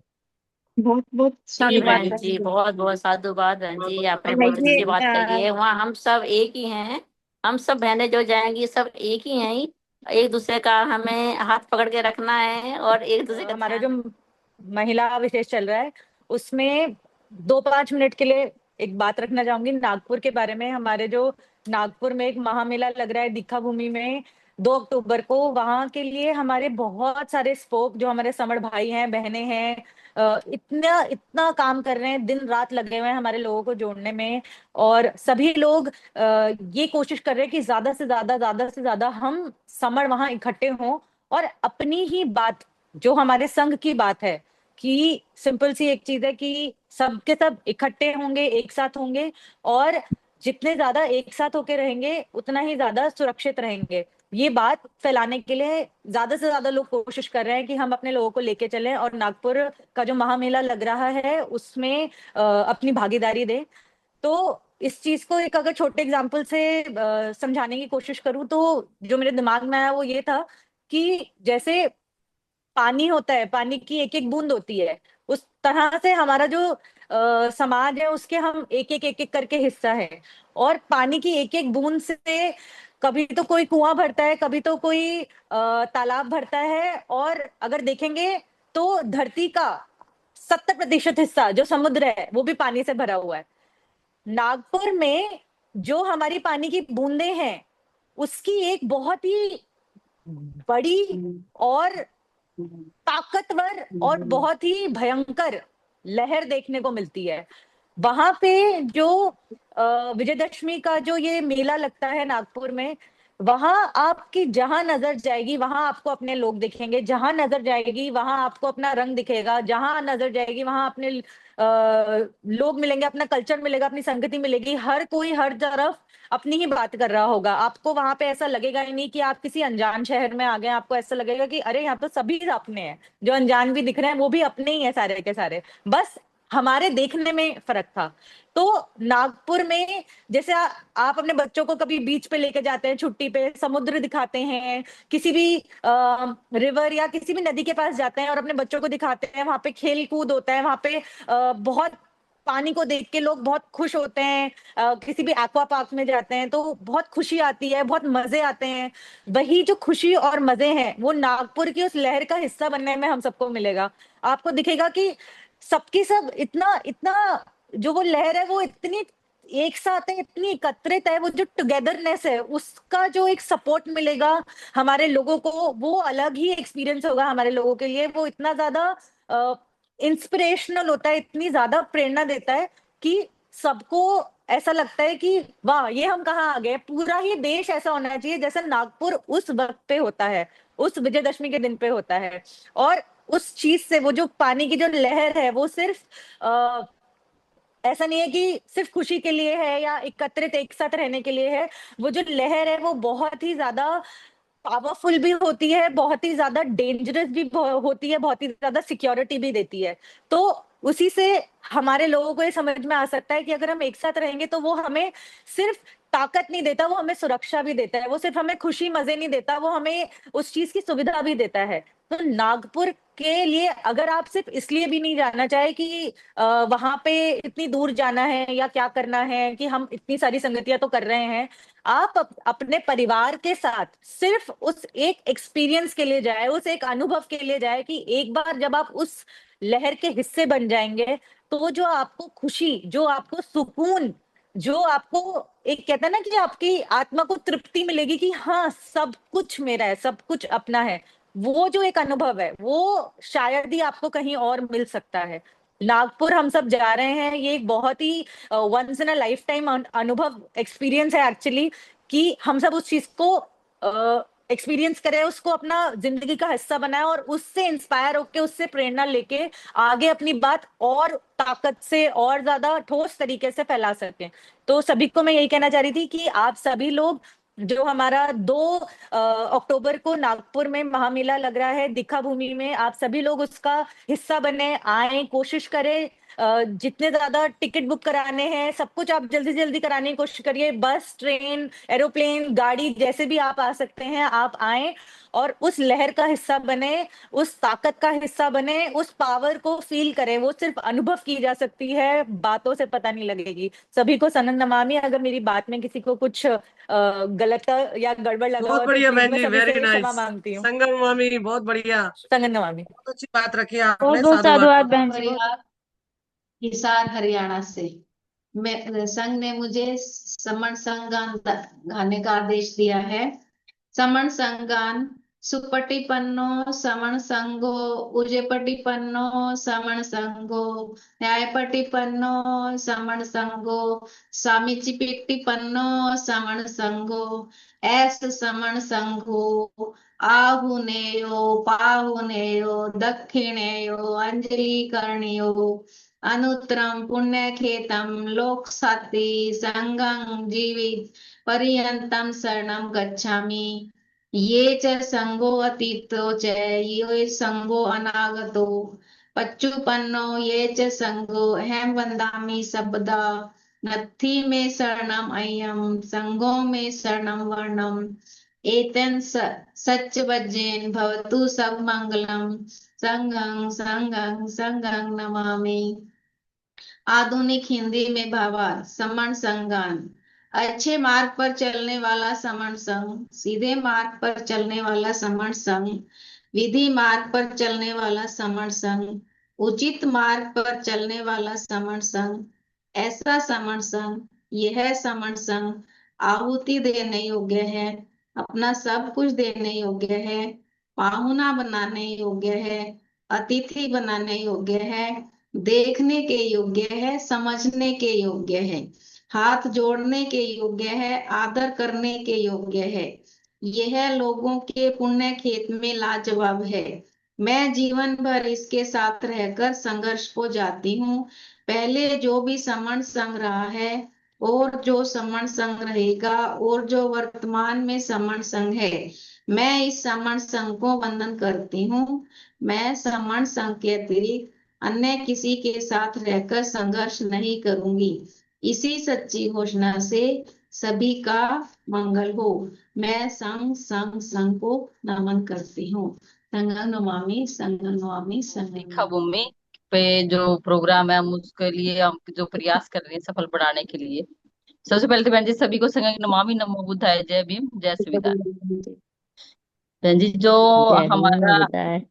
बहुत बहुत जी साधुवाद बहन जी, बहुत बहुत साधुवाद बहन जी, आपने बहुत ये अच्छी बात कही है। वहाँ हम सब एक ही हैं, हम सब बहनें जो जाएंगी सब एक ही हैं। एक दूसरे का हमें हाथ पकड़ के रखना है और एक दूसरे का हमारा जो ध्यान। महिला विशेष चल रहा है उसमें 2-5 मिनट के लिए एक बात रखना चाहूंगी नागपुर के बारे में। हमारे जो नागपुर में एक महामेला लग रहा है दीक्षा भूमि में 2 अक्टूबर को, वहां के लिए हमारे बहुत सारे स्पोक जो हमारे समर भाई हैं बहनें हैं इतना इतना काम कर रहे हैं, दिन रात लगे हुए हैं हमारे लोगों को जोड़ने में। और सभी लोग ये कोशिश कर रहे हैं कि ज्यादा से ज्यादा हम समर वहां इकट्ठे हों और अपनी ही बात जो हमारे संघ की बात है कि सिंपल सी एक चीज है कि सब के सब इकट्ठे होंगे, एक साथ होंगे, और जितने ज्यादा एक साथ होके रहेंगे उतना ही ज्यादा सुरक्षित रहेंगे। ये बात फैलाने के लिए ज्यादा से ज्यादा लोग कोशिश कर रहे हैं कि हम अपने लोगों को लेके चलें और नागपुर का जो महामेला लग रहा है उसमें अपनी भागीदारी दें। तो इस चीज को एक अगर छोटे एग्जाम्पल से समझाने की कोशिश करूं तो जो मेरे दिमाग में आया वो ये था कि जैसे पानी होता है, पानी की एक एक बूंद होती है, उस तरह से हमारा जो समाज है उसके हम एक एक करके हिस्सा है। और पानी की एक एक बूंद से कभी तो कोई कुआं भरता है, कभी तो कोई तालाब भरता है, और अगर देखेंगे तो धरती का 70% हिस्सा जो समुद्र है वो भी पानी से भरा हुआ है। नागपुर में जो हमारी पानी की बूंदें हैं उसकी एक बहुत ही बड़ी और ताकतवर और बहुत ही भयंकर लहर देखने को मिलती है। वहां पे जो विजयदशमी का जो ये मेला लगता है नागपुर में, वहां आपकी जहां नजर जाएगी वहां आपको अपने लोग दिखेंगे, जहां नजर जाएगी वहां आपको अपना रंग दिखेगा, जहां नजर जाएगी वहां अपने लोग मिलेंगे, अपना कल्चर मिलेगा, अपनी संगति मिलेगी। हर कोई हर तरफ अपनी ही बात कर रहा होगा। आपको वहां पे ऐसा लगेगा ही नहीं कि आप किसी अनजान शहर में आ गए। आपको ऐसा लगेगा कि अरे यहाँ तो सभी अपने हैं, जो अनजान भी दिख रहे हैं वो भी अपने ही है सारे के सारे, बस हमारे देखने में फर्क था। तो नागपुर में जैसे आप अपने बच्चों को कभी बीच पे लेके जाते हैं, छुट्टी पे समुद्र दिखाते हैं, किसी भी रिवर या किसी भी नदी के पास जाते हैं और अपने बच्चों को दिखाते हैं, वहां पे खेल कूद होता है, वहां पे बहुत पानी को देख के लोग बहुत खुश होते हैं। किसी भी एक्वा पार्क में जाते हैं तो बहुत खुशी आती है, बहुत मजे आते हैं। वही जो खुशी और मजे हैं वो नागपुर की उस लहर का हिस्सा बनने में हम सबको मिलेगा। आपको दिखेगा कि सबकी सब इतना इतना जो वो लहर है वो इतनी एक साथ है, इतनी एकत्रित है, वो जो टुगेदरनेस है उसका जो एक सपोर्ट मिलेगा हमारे लोगों को, वो अलग ही एक्सपीरियंस होगा हमारे लोगों के लिए। वो इतना ज्यादा इंस्पिरेशनल होता है, इतनी ज्यादा प्रेरणा देता है कि सबको ऐसा लगता है कि वाह ये हम कहाँ आ गए। पूरा ही देश ऐसा होना चाहिए जैसा नागपुर उस वक्त पे होता है, उस विजयदशमी के दिन पे होता है। और उस चीज से वो जो पानी की जो लहर है वो सिर्फ ऐसा नहीं है कि सिर्फ खुशी के लिए है या एकत्रित एक साथ रहने के लिए है। वो जो लहर है वो बहुत ही ज्यादा पावरफुल भी होती है, बहुत ही ज्यादा डेंजरस भी होती है, बहुत ही ज्यादा सिक्योरिटी भी देती है। तो उसी से हमारे लोगों को ये समझ में आ सकता है कि अगर हम एक साथ रहेंगे तो वो हमें सिर्फ ताकत नहीं देता, वो हमें सुरक्षा भी देता है। वो सिर्फ हमें खुशी मजे नहीं देता, वो हमें उस चीज की सुविधा भी देता है। तो नागपुर के लिए अगर आप सिर्फ इसलिए भी नहीं जाना चाहे कि वहां पे इतनी दूर जाना है या क्या करना है, कि हम इतनी सारी संगतियां तो कर रहे हैं, आप अपने परिवार के साथ सिर्फ उस एक एक्सपीरियंस के लिए जाए, उस एक अनुभव के लिए जाए कि एक बार जब आप उस लहर के हिस्से बन जाएंगे तो जो आपको खुशी, जो आपको सुकून, जो आपको एक कहता है ना कि आपकी आत्मा को तृप्ति मिलेगी कि हाँ सब कुछ मेरा है, सब कुछ अपना है, वो जो एक अनुभव है वो शायद ही आपको कहीं और मिल सकता है। नागपुर हम सब जा रहे हैं, ये एक बहुत ही once in a life time अनुभव एक्सपीरियंस है एक्चुअली, कि हम सब उस चीज को एक्सपीरियंस करें, उसको अपना जिंदगी का हिस्सा बनाए और उससे इंस्पायर होके, उससे प्रेरणा लेके आगे अपनी बात और ताकत से और ज्यादा ठोस तरीके से फैला सकें। तो सभी को मैं यही कहना चाह रही थी कि आप सभी लोग जो हमारा 2 अक्टूबर को नागपुर में महामेला लग रहा है दीक्षा भूमि में, आप सभी लोग उसका हिस्सा बने, आए, कोशिश करें जितने ज्यादा टिकट बुक कराने हैं सब कुछ आप जल्दी जल्दी कराने की कोशिश करिए। बस, ट्रेन, एरोप्लेन, गाड़ी, जैसे भी आप आ सकते हैं आप आए और उस लहर का हिस्सा बने, उस ताकत का हिस्सा बने, उस पावर को फील करें। वो सिर्फ अनुभव की जा सकती है, बातों से पता नहीं लगेगी। सभी को सनन नमामि। अगर मेरी बात में किसी को कुछ गलत या गड़बड़ लगा बहुत हो तो बढ़िया प्लीज बहन मैं जी, सभी वेरी से क्षमा नाइस। मांगती हूँ। संगम मामी बहुत बढ़िया, सनन नमामि। बहुत अच्छी बात रखी है बहुत आपने। बहुत साधुवाद। साधुवाद बहन जी। परिवार हिसार हरियाणा से मैं संघ ने मुझे समण संघ गान गाने का आदेश दिया है। समण संघ गान सुपटिपन्नो समण संघो उजेपटिपन्नो समण संघो न्यायपटिपन्नो समण संघो सामीचिपिटिपन्नो समण संघो ऐस समण संघो आहुनेयो पाहुनेयो दक्षिणेयो अंजलि कर्णियो अनुत्रम पुण्यखेतम लोकसाति संगं जीवित पर्यंतम शरणं गच्छामि। ये च संगो अतीतो च ये संगो अनागतो पच्चुपन्नो ये च संगो अहम वंदामि सबदा। नत्थि में शरणम अय्यम संगो में शरणम वर्णम एतन सच वज्जेन भवतु सब मंगलम संगं संगं संगं नमामि। आधुनिक हिंदी में भावार्थ। समण संगान अच्छे मार्ग पर चलने वाला समण संघ, सीधे मार्ग पर चलने वाला समण संघ, विधि मार्ग पर चलने वाला समण संघ, उचित मार्ग पर चलने वाला समण संघ, ऐसा समण संघ, यह समण संघ आहुति देने योग्य है, अपना सब कुछ देने योग्य है, पाहुना बनाने योग्य है, अतिथि बनाने योग्य है, देखने के योग्य है, समझने के योग्य है, हाथ जोड़ने के योग्य है, आदर करने के योग्य है। यह लोगों के पुण्य खेत में लाजवाब है। मैं जीवन भर इसके साथ रहकर संघर्ष को जाती हूँ। पहले जो भी समण संघ रहा है और जो समण संघ रहेगा और जो वर्तमान में समण संघ है, मैं इस समण संघ को वंदन करती हूँ। मैं समण संघ के अतिरिक्त अन्य किसी के साथ रहकर संघर्ष नहीं करूंगी। इसी सच्ची घोषणा से सभी का मंगल हो। मैं संघ संघ संघ को नमन करती हूँ। संगं नमामि संगं नमामि संगं दीक्षा नमामि। भूमि पे जो प्रोग्राम है हम उसके लिए हम जो प्रयास कर रहे हैं सफल बनाने के लिए, सबसे पहले तो बहन जी सभी को संगं नमामि, नमो बुद्धाय, जय भीम, जय संविधान। बहन जी जो जय भीम हमारा, होता है।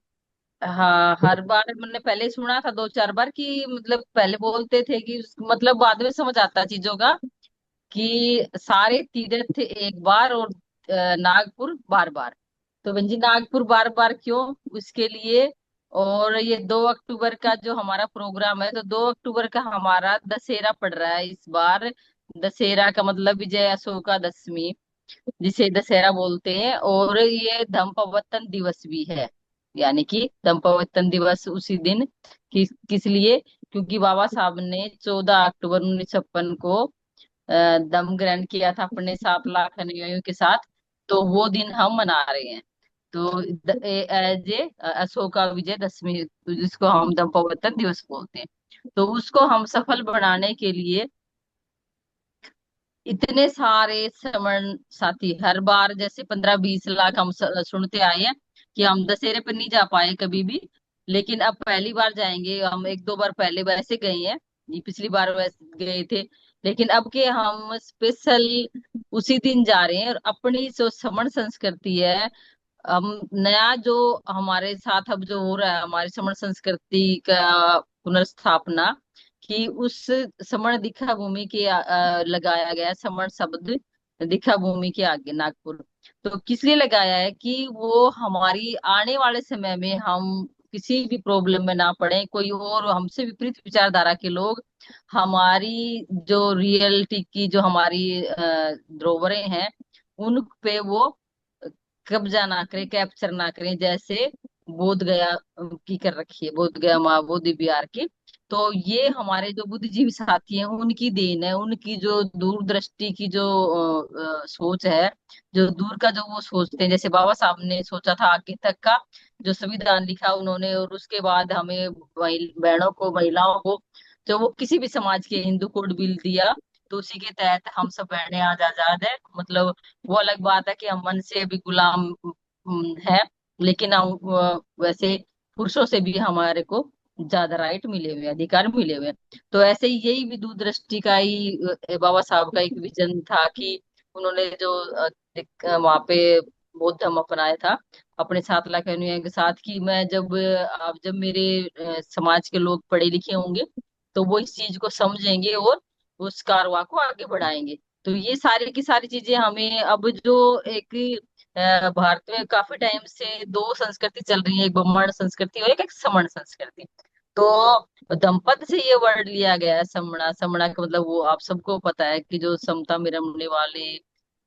हाँ, हर बार मैंने पहले सुना था 2-4 बार कि मतलब पहले बोलते थे कि मतलब बाद में समझ आता चीजों का कि सारे तीर्थ एक बार और नागपुर बार बार। तो बहन जी नागपुर बार बार क्यों, उसके लिए, और ये 2 अक्टूबर का जो हमारा प्रोग्राम है, तो 2 अक्टूबर का हमारा दशहरा पड़ रहा है इस बार। दशहरा का मतलब विजय अशोका दशमी, जिसे दशहरा बोलते हैं, और ये धम्मपवर्तन दिवस भी है। यानी कि धम्मपवर्तन दिवस उसी दिन किस लिए, क्योंकि बाबा साहब ने 14 अक्टूबर 1956 को दम ग्रहण किया था अपने 7 लाख अनुयायियों के साथ। तो वो दिन हम मना रहे हैं। तो एज ए अशोका विजय दशमी, जिसको हम धम्मपवर्तन दिवस बोलते हैं, तो उसको हम सफल बनाने के लिए इतने सारे समण साथी, हर बार जैसे 15-20 लाख हम सुनते आए हैं कि हम दशहरे पर नहीं जा पाए कभी भी, लेकिन अब पहली बार जाएंगे हम। 1-2 बार पहले वैसे गए हैं, ये पिछली बार वैसे गए थे, लेकिन अब के हम स्पेशल उसी दिन जा रहे हैं। और अपनी जो समण संस्कृति है, हम नया जो हमारे साथ अब जो हो रहा है, हमारी समण संस्कृति का पुनर्स्थापना, कि उस समण दीक्षा भूमि के लगाया गया समण शब्द दीक्षा भूमि के आगे नागपुर, तो किस लिए लगाया है कि वो हमारी आने वाले समय में हम किसी भी प्रॉब्लम में ना पड़े, कोई और हमसे विपरीत विचारधारा के लोग हमारी जो रियलिटी की जो हमारी धरोहरें हैं उन पे वो कब्जा ना करें, कैप्चर ना करें, जैसे बोध गया की कर रखी है, बोध गया महाबोधि विहार की। तो ये हमारे जो बुद्धिजीवी साथी हैं उनकी देन है, उनकी जो दूरदृष्टि की जो सोच है, जो दूर का जो वो सोचते हैं। जैसे बाबा साहब ने सोचा था आगे तक का जो संविधान लिखा उन्होंने, और उसके बाद हमें बहनों को, महिलाओं को जो वो किसी भी समाज के हिंदू कोड बिल दिया, तो उसी के तहत हम सब बहनें आज आजाद है। मतलब वो अलग बात है कि हम मन से भी गुलाम है, लेकिन हम वैसे पुरुषों से भी हमारे को ज्यादा राइट मिले हुए हैं, अधिकार मिले हुए हैं। तो ऐसे ही यही भी दूरदृष्टि का ही बाबा साहब का एक विजन था कि उन्होंने जो वहां पे बौद्ध धर्म अपनाया था अपने 7 लाख अनुयायियों के साथ, कि मैं जब मेरे समाज के लोग पढ़े लिखे होंगे तो वो इस चीज को समझेंगे और उस कारवां को आगे बढ़ाएंगे। तो ये सारी की सारी चीजें हमें अब जो एक भारत में काफी टाइम से दो संस्कृति चल रही है, एक ब्राह्मण संस्कृति और एक समण संस्कृति। तो दंपत से ये वर्ड लिया गया है समणा। समणा का मतलब वो आप सबको पता है कि जो समता में रमने वाले,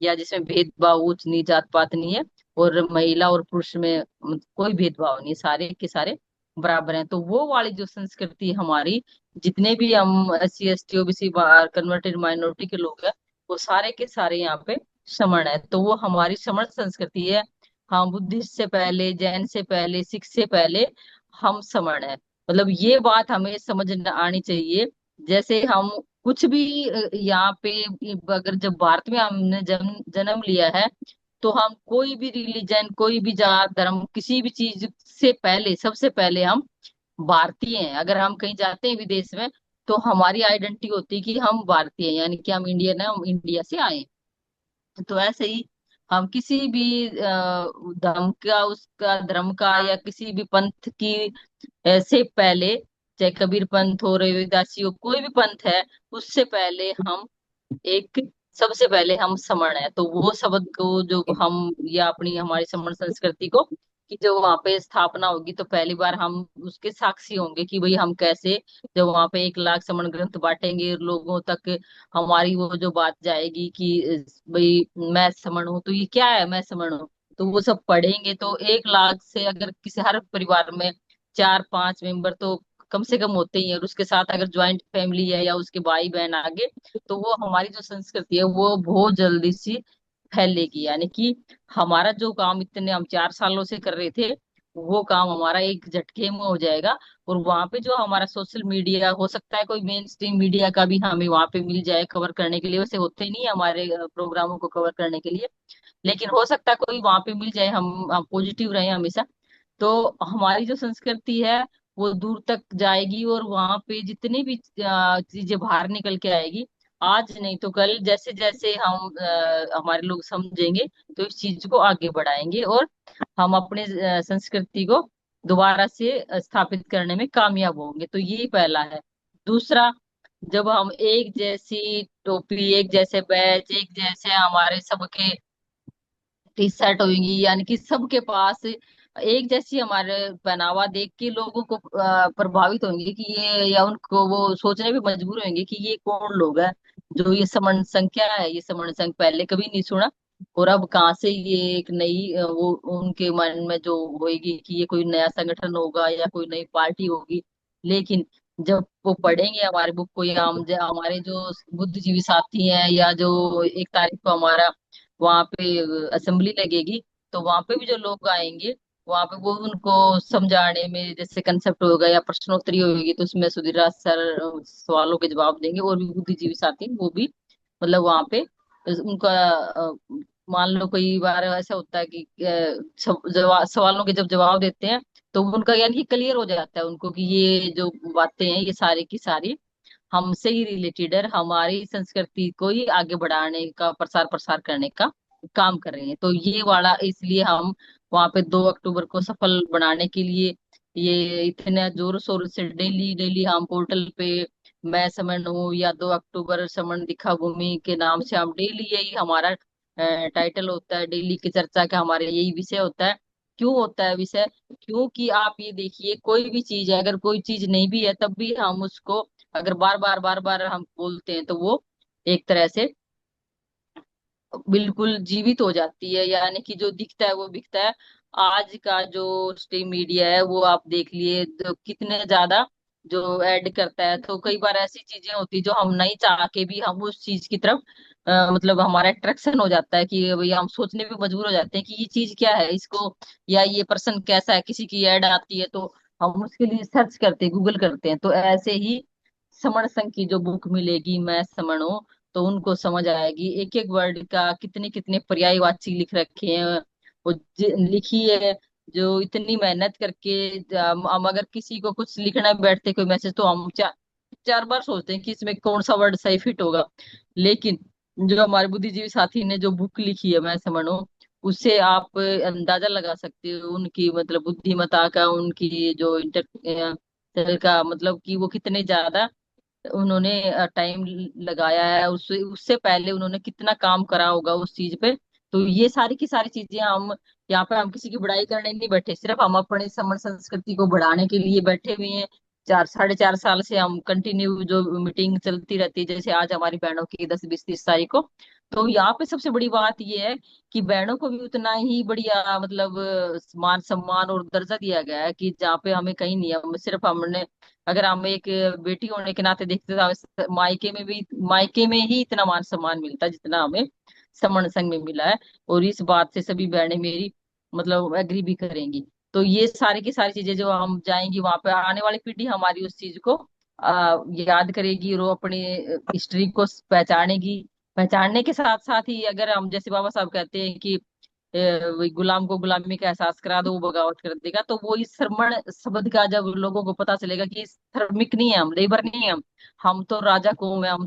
या जिसमें भेदभाव ऊंच नीच जात पात नहीं है, और महिला और पुरुष में कोई भेदभाव नहीं है, सारे के सारे बराबर हैं। तो वो वाली जो संस्कृति हमारी, जितने भी हम SC ST OBC converted minority के लोग हैं, वो सारे के सारे यहाँ पे समण है। तो वो हमारी समण संस्कृति है। हाँ, बुद्धिस्ट से पहले, जैन से पहले, सिख से पहले हम समण है। मतलब ये बात हमें समझ आनी चाहिए। जैसे हम कुछ भी यहाँ पे, अगर जब भारत में हमने जन्म लिया है, तो हम कोई भी रिलीजन, कोई भी जात धर्म, किसी भी चीज से पहले, सबसे पहले हम भारतीय हैं। अगर हम कहीं जाते हैं विदेश में, तो हमारी आइडेंटिटी होती है कि हम भारतीय हैं, यानी कि हम इंडियन है, हम इंडिया से आए। तो ऐसे ही हम किसी भी धर्म का या किसी भी पंथ की से पहले, चाहे कबीर पंथ हो, रविदासी हो, कोई भी पंथ है, उससे पहले हम एक, सबसे पहले हम समण है। तो वो शब्द को जो हम, या अपनी हमारी समण संस्कृति को, कि जो वहां पे स्थापना होगी तो पहली बार हम उसके साक्षी होंगे कि भाई हम कैसे, जब वहां पे 1 लाख समण ग्रंथ बांटेंगे लोगों तक, हमारी वो जो बात जाएगी कि भाई मैं समण हूँ, तो ये क्या है मैं समण हूँ। तो वो सब पढ़ेंगे तो 1 लाख से अगर किसी हर परिवार में 4-5 मेंबर तो कम से कम होते ही है, और उसके साथ अगर ज्वाइंट फैमिली है या उसके भाई बहन आगे, तो वो हमारी जो संस्कृति है वो बहुत जल्दी सी फैलेगी। यानी कि हमारा जो काम इतने हम 4 सालों से कर रहे थे, वो काम हमारा एक झटके में हो जाएगा। और वहां पे जो हमारा सोशल मीडिया, हो सकता है कोई मेन स्ट्रीम मीडिया का भी हमें वहां पे मिल जाए कवर करने के लिए, वैसे होते नहीं है हमारे प्रोग्रामों को कवर करने के लिए, लेकिन हो सकता है कोई वहां पे मिल जाए। हम पॉजिटिव रहे हमेशा, तो हमारी जो संस्कृति है वो दूर तक जाएगी, और वहां पे जितनी भी चीजें बाहर निकल के आएगी, आज नहीं तो कल, जैसे जैसे हम हमारे लोग समझेंगे, तो इस चीज को आगे बढ़ाएंगे, और हम अपने संस्कृति को दोबारा से स्थापित करने में कामयाब होंगे। तो ये पहला है। दूसरा, जब हम एक जैसी टोपी, एक जैसे बैच, एक जैसे हमारे सबके T-शर्ट होगी, यानी कि सबके पास एक जैसी हमारे पहनावा देख के लोगों को प्रभावित होंगे कि ये, या उनको वो सोचने भी मजबूर होंगे कि ये कौन लोग हैं जो ये समण संघ, क्या है ये समण संघ, पहले कभी नहीं सुना, और अब कहाँ से ये एक नई वो उनके मन में जो होगी कि ये कोई नया संगठन होगा या कोई नई पार्टी होगी। लेकिन जब वो पढ़ेंगे हमारे बुक को, या हमारे जो बुद्धिजीवी साथी हैं, या जो 1 तारीख को हमारा वहां पे असेंबली लगेगी, तो वहां पे भी जो लोग आएंगे, वहां पे वो उनको समझाने में, जैसे कंसेप्ट होगा या प्रश्नोत्तरी होगी, तो उसमें सुधीर सर सवालों के जवाब देंगे, और भी बुद्धिजीवी साथी वो भी, मतलब वहां पे उनका मान लो कई बार ऐसा होता है कि सवालों के जब जवाब देते हैं, तो उनका यानी कि क्लियर हो जाता है उनको कि ये जो बातें हैं ये सारी की सारी हमसे ही रिलेटेड है, हमारी संस्कृति को ही आगे बढ़ाने का, प्रसार प्रसार करने का काम कर रहे हैं। तो ये वाला, इसलिए हम वहां पे 2 अक्टूबर को सफल बनाने के लिए ये इतने जोर शोर से डेली डेली हम पोर्टल पे मैं समण हूँ, या 2 अक्टूबर समण दीक्षा भूमि के नाम से हम डेली, यही हमारा टाइटल होता है डेली की चर्चा का, हमारे यही विषय होता है। क्यों होता है विषय? क्योंकि आप ये देखिए, कोई भी चीज है, अगर कोई चीज नहीं भी है तब भी हम उसको अगर बार बार हम बोलते हैं तो वो एक तरह से बिल्कुल जीवित हो जाती है, यानी कि जो दिखता है वो बिकता है। आज का जो स्ट्रीम मीडिया है वो आप देख लिए तो कितने ज्यादा जो ऐड करता है, तो कई बार ऐसी चीजें होती जो हम नहीं चाह के भी हम उस चीज की तरफ मतलब हमारा अट्रैक्शन हो जाता है कि भाई हम सोचने पे मजबूर हो जाते हैं कि ये चीज क्या है इसको, या ये पर्सन कैसा है, किसी की ऐड आती है तो हम उसके लिए सर्च करते हैं, गूगल करते हैं। तो ऐसे ही समण संघ की जो बुक मिलेगी मैं समणो, तो उनको समझ आएगी एक एक वर्ड का कितने कितने पर्यायवाची लिख रखे हैं। वो लिखी है जो इतनी मेहनत करके हम अगर किसी को कुछ लिखना बैठते कोई मैसेज तो हम चार चार बार सोचते हैं कि इसमें कौन सा वर्ड सही फिट होगा। लेकिन जो हमारे बुद्धिजीवी साथी ने जो बुक लिखी है मैं समझो, उससे आप अंदाजा लगा सकते हो उनकी मतलब बुद्धिमत्ता का, उनकी जो इंटर का मतलब कि वो कितने ज्यादा उन्होंने टाइम लगाया है, उससे उससे पहले उन्होंने कितना काम करा होगा उस चीज पे। तो ये सारी की सारी चीजें हम यहाँ पे हम किसी की बुराई करने नहीं बैठे, सिर्फ हम अपने समण संस्कृति को बढ़ाने के लिए बैठे हुए हैं। 4 साढ़े 4 साल से हम कंटिन्यू जो मीटिंग चलती रहती है, जैसे आज हमारी बहनों की 10 20 30 तारीख को। तो यहाँ पे सबसे बड़ी बात ये है कि बहनों को भी उतना ही बढ़िया मतलब मान सम्मान और दर्जा दिया गया है कि जहाँ पे हमें कहीं नहीं है, सिर्फ हमने अगर हम एक बेटी होने के नाते देखते तो हमें मायके में ही इतना मान सम्मान मिलता है जितना हमें समण संघ में मिला है। और इस बात से सभी बहनें मेरी मतलब एग्री भी करेंगी। तो ये सारी की सारी चीजें जो हम जाएंगी वहां पे, आने वाली पीढ़ी हमारी उस चीज को याद करेगी और वो अपनी हिस्ट्री को पहचानेगी। पहचानने के साथ साथ ही अगर हम जैसे बाबा साहब कहते हैं कि वही गुलाम को गुलामी का एहसास करा दो वो बगावत कर देगा, तो वो इस श्रमण शब्द का जब लोगों को पता चलेगा कि श्रमिक नहीं है हम, लेबर नहीं है हम तो राजा कौम है, हम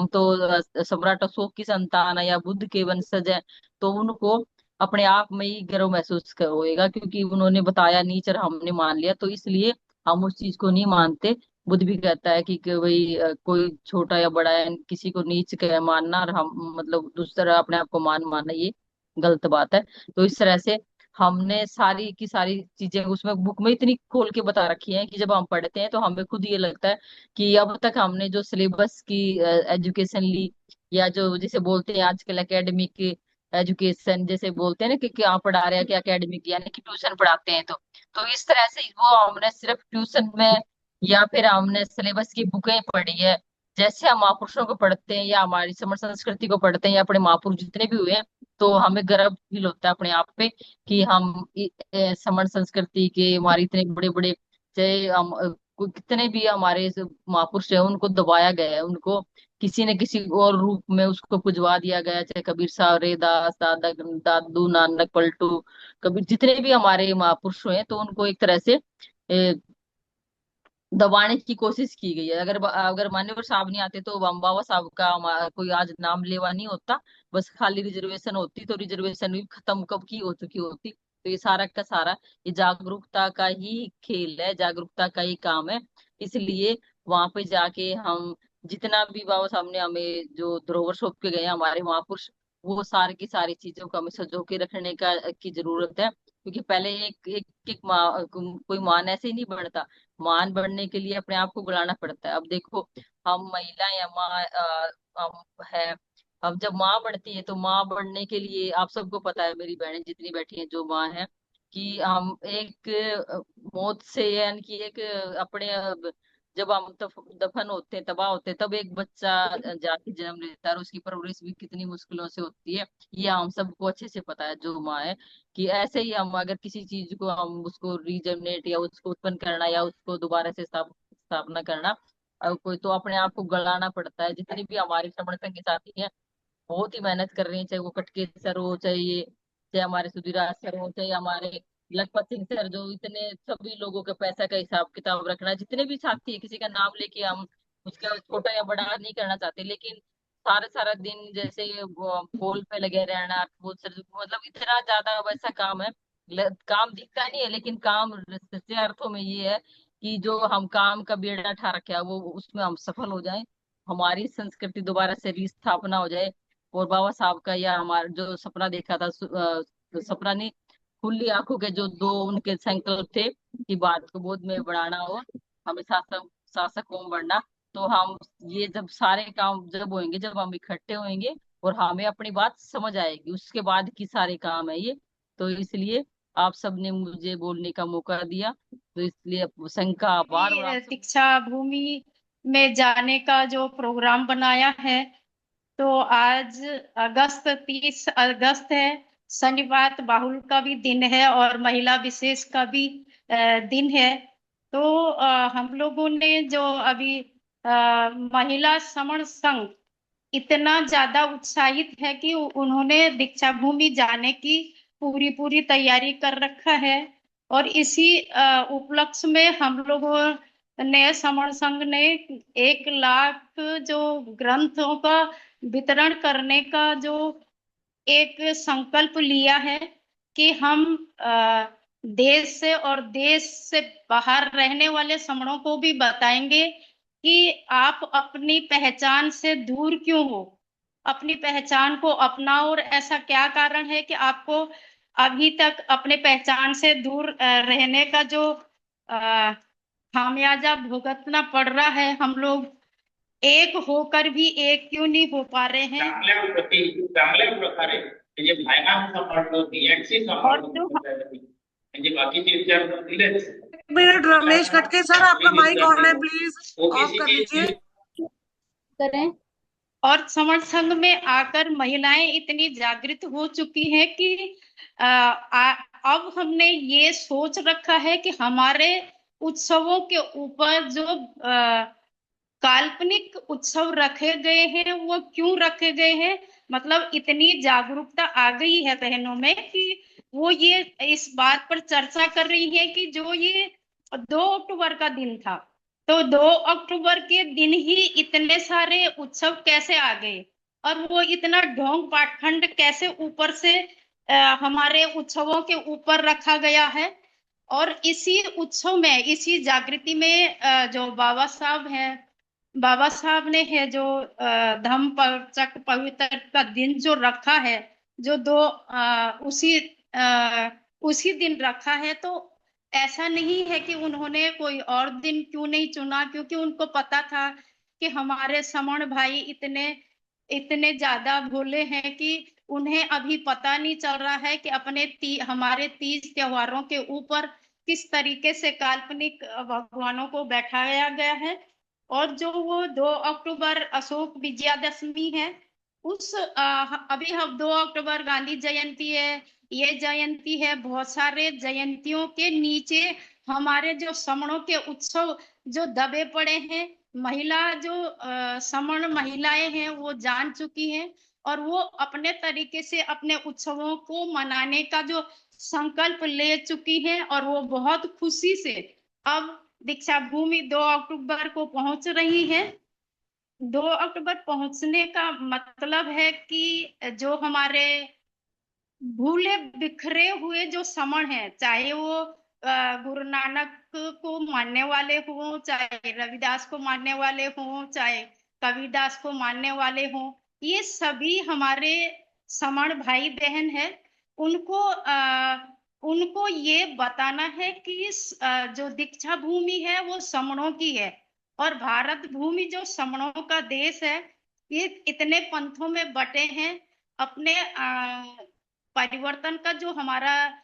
तो सम्राट अशोक की संतान है या बुद्ध के वंशज है, तो उनको अपने आप में ही गर्व महसूस होएगा क्योंकि उन्होंने बताया नीच और हमने मान लिया, तो इसलिए हम उस चीज को नहीं मानते। बुद्ध भी कहता है कि भाई कोई छोटा या बड़ा है किसी को नीच कह मानना और हम मतलब दूसरा अपने आप को मान मानना ये गलत बात है। तो इस तरह से हमने सारी की सारी चीजें उसमें बुक में इतनी खोल के बता रखी हैं कि जब हम पढ़ते हैं तो हमें खुद ये लगता है कि अब तक हमने जो सिलेबस की एजुकेशन ली, या जो जिसे बोलते हैं आजकल एकेडमिक एजुकेशन जैसे बोलते हैं ना कि क्या पढ़ा रहे हैं कि एकेडमिक यानी कि ट्यूशन पढ़ाते हैं, तो इस तरह से वो हमने सिर्फ ट्यूशन में या फिर हमने सिलेबस की बुकें पढ़ी है। जैसे हम महापुरुषों को पढ़ते हैं या हमारी समर संस्कृति को पढ़ते हैं या अपने महापुरुष जितने भी हुए हैं, तो हमें गर्व फील होता है अपने आप पे कि हम समण संस्कृति के हमारे इतने बड़े बड़े चाहे हम कितने भी हमारे महापुरुष है उनको दबाया गया है, उनको किसी न किसी और रूप में उसको पुजवा दिया गया है, चाहे कबीर साहब, रैदास, दादू नानक, पलटू कबीर, जितने भी हमारे महापुरुष हुए हैं तो उनको एक तरह से दबाने की कोशिश की गई है। अगर अगर मान्यवर साहब नहीं आते तो हम बाबा साहब का कोई आज नाम लेवा नहीं होता, बस खाली रिजर्वेशन होती तो रिजर्वेशन भी खत्म कब की हो चुकी होती। तो ये सारा का सारा ये जागरूकता का ही खेल है, जागरूकता का ही काम है। इसलिए वहां पे जाके हम जितना भी बाबा साहब ने हमें जो धरोहर सौंप के गए हैं हमारे महापुरुष, वो सारी की सारी चीजों को हमें सजो के रखने का की जरूरत है। क्योंकि पहले एक कोई मान ऐसे ही नहीं बनता, मान बनने के लिए अपने आप को बुलाना पड़ता है। अब देखो हम महिला या माँ हम है, अब जब माँ बढ़ती है तो माँ बढ़ने के लिए आप सबको पता है मेरी बहनें जितनी बैठी हैं जो माँ है कि हम एक मौत से यानी कि एक अपने जब हम दफन होते हैं तबाह होते हैं तब एक बच्चा जाके जन्म लेता है और उसकी परवरिश भी कितनी मुश्किलों से होती है, ये हम सबको अच्छे से पता है जो माँ है। कि ऐसे ही हम अगर किसी चीज को हम उसको रीजनरेट या उसको उत्पन्न करना या उसको दोबारा से स्थापना करना कोई तो अपने आप को गलाना पड़ता है। जितनी भी हमारे श्रमण संघ के साथी हैं बहुत ही मेहनत कर रही हैं, चाहे वो कटके सर हो, चाहे हमारे सुधीराज सर हो, चाहे हमारे लखपत सिंह सर, जो इतने सभी लोगों के पैसा का हिसाब किताब रखना, जितने भी साथी है किसी का नाम लेके हम उसका छोटा या बड़ा नहीं करना चाहते, लेकिन सारा सारा दिन जैसे वो पोल पे लगे रहना वो मतलब इतना ज्यादा वैसा काम है। काम दिखता नहीं है लेकिन काम सच्चे अर्थों में ये है कि जो हम काम का बेड़ा ठा रखा है वो उसमें हम सफल हो जाएं, हमारी संस्कृति दोबारा से रिस्थापना हो जाए। और बाबा साहब का या हमारा जो सपना देखा था, सपना नहीं, खुली आंखों के जो दो उनके संकल्प थे कि भारत को बोध में बढ़ाना और हमें शासक शासक कौम बनना। तो हम ये जब सारे काम जब होंगे, जब हम इकट्ठे होंगे और हमें अपनी बात समझ आएगी, उसके बाद की सारे काम है ये। तो इसलिए आप सबने मुझे बोलने का मौका दिया, तो इसलिए संघ का आभार। और आप सब दीक्षा भूमि में जाने का जो प्रोग्राम बनाया है, तो आज 30 अगस्त है, शनिवार बाहुल का भी दिन है और महिला विशेष का भी दिन है। तो हम लोगों ने जो अभी महिला समण संघ इतना ज्यादा उत्साहित है कि उन्होंने दीक्षा भूमि जाने की पूरी पूरी तैयारी कर रखा है। और इसी उपलक्ष्य में हम लोगों ने समण संघ ने 1 लाख जो ग्रंथों का वितरण करने का जो एक संकल्प लिया है कि हम देश से और देश से बाहर रहने वाले समणों को भी बताएंगे कि आप अपनी पहचान से दूर क्यों हो, अपनी पहचान को अपनाओ। और ऐसा क्या कारण है कि आपको अभी तक अपने पहचान से दूर रहने का जो खामियाजा भुगतना पड़ रहा है। हम लोग एक होकर भी एक क्यों नहीं हो पा रहे हैं। चांगल्या प्रकारे म्हणजे महिलांचा सांभाळणं, बियांची सांभाळणं म्हणजे बाकीचे विचार तर दिलेच। 1 मिनट रमेश कटके सर, आपका माइक ऑन है, प्लीज ऑफ कर लीजिए। करें। और समण संघ में आकर महिलाएं इतनी जागृत हो चुकी हैं कि अब हमने ये सोच रखा है कि हमारे उत्सवों के ऊपर जो काल्पनिक उत्सव रखे गए हैं वो क्यों रखे गए हैं, मतलब इतनी जागरूकता आ गई है बहनों में कि वो ये इस बात पर चर्चा कर रही है कि जो ये 2 अक्टूबर का दिन था, तो 2 अक्टूबर के दिन ही इतने सारे उत्सव कैसे आ गए और वो इतना ढोंग पाखंड कैसे ऊपर से हमारे उत्सवों के ऊपर रखा गया है। और इसी उत्सव में, इसी जागृति में जो बाबा साहब ने है जो धम्म चक्र पवित्र का दिन जो रखा है, जो उसी दिन रखा है। तो ऐसा नहीं है कि उन्होंने कोई और दिन क्यों नहीं चुना, क्योंकि उनको पता था कि हमारे समण भाई इतने ज्यादा भोले हैं कि उन्हें अभी पता नहीं चल रहा है कि हमारे तीज त्योहारों के ऊपर किस तरीके से काल्पनिक भगवानों को बैठाया गया है। और जो वो 2 अक्टूबर अशोक विजयादशमी है, अभी हम 2 अक्टूबर गांधी जयंती है, ये जयंती है, बहुत सारे जयंतियों के नीचे हमारे जो समणों के उत्सव जो दबे पड़े हैं, जो समण महिलाएं हैं वो जान चुकी हैं और वो अपने तरीके से अपने उत्सवों को मनाने का जो संकल्प ले चुकी हैं और वो बहुत खुशी से अब दीक्षा भूमि 2 अक्टूबर को पहुंच रही है। 2 अक्टूबर पहुंचने का मतलब है कि जो हमारे भूले बिखरे हुए जो समण हैं, चाहे वो गुरु नानक को मानने वाले हों, चाहे रविदास को मानने वाले हों, चाहे कबीरदास को मानने वाले हों, ये सभी हमारे समण भाई बहन हैं। उनको ये बताना है कि जो दीक्षा भूमि है वो समणों की है और भारत भूमि जो समणों का देश है, ये इतने पंथों में बटे हैं। अपने परिवर्तन का जो हमारा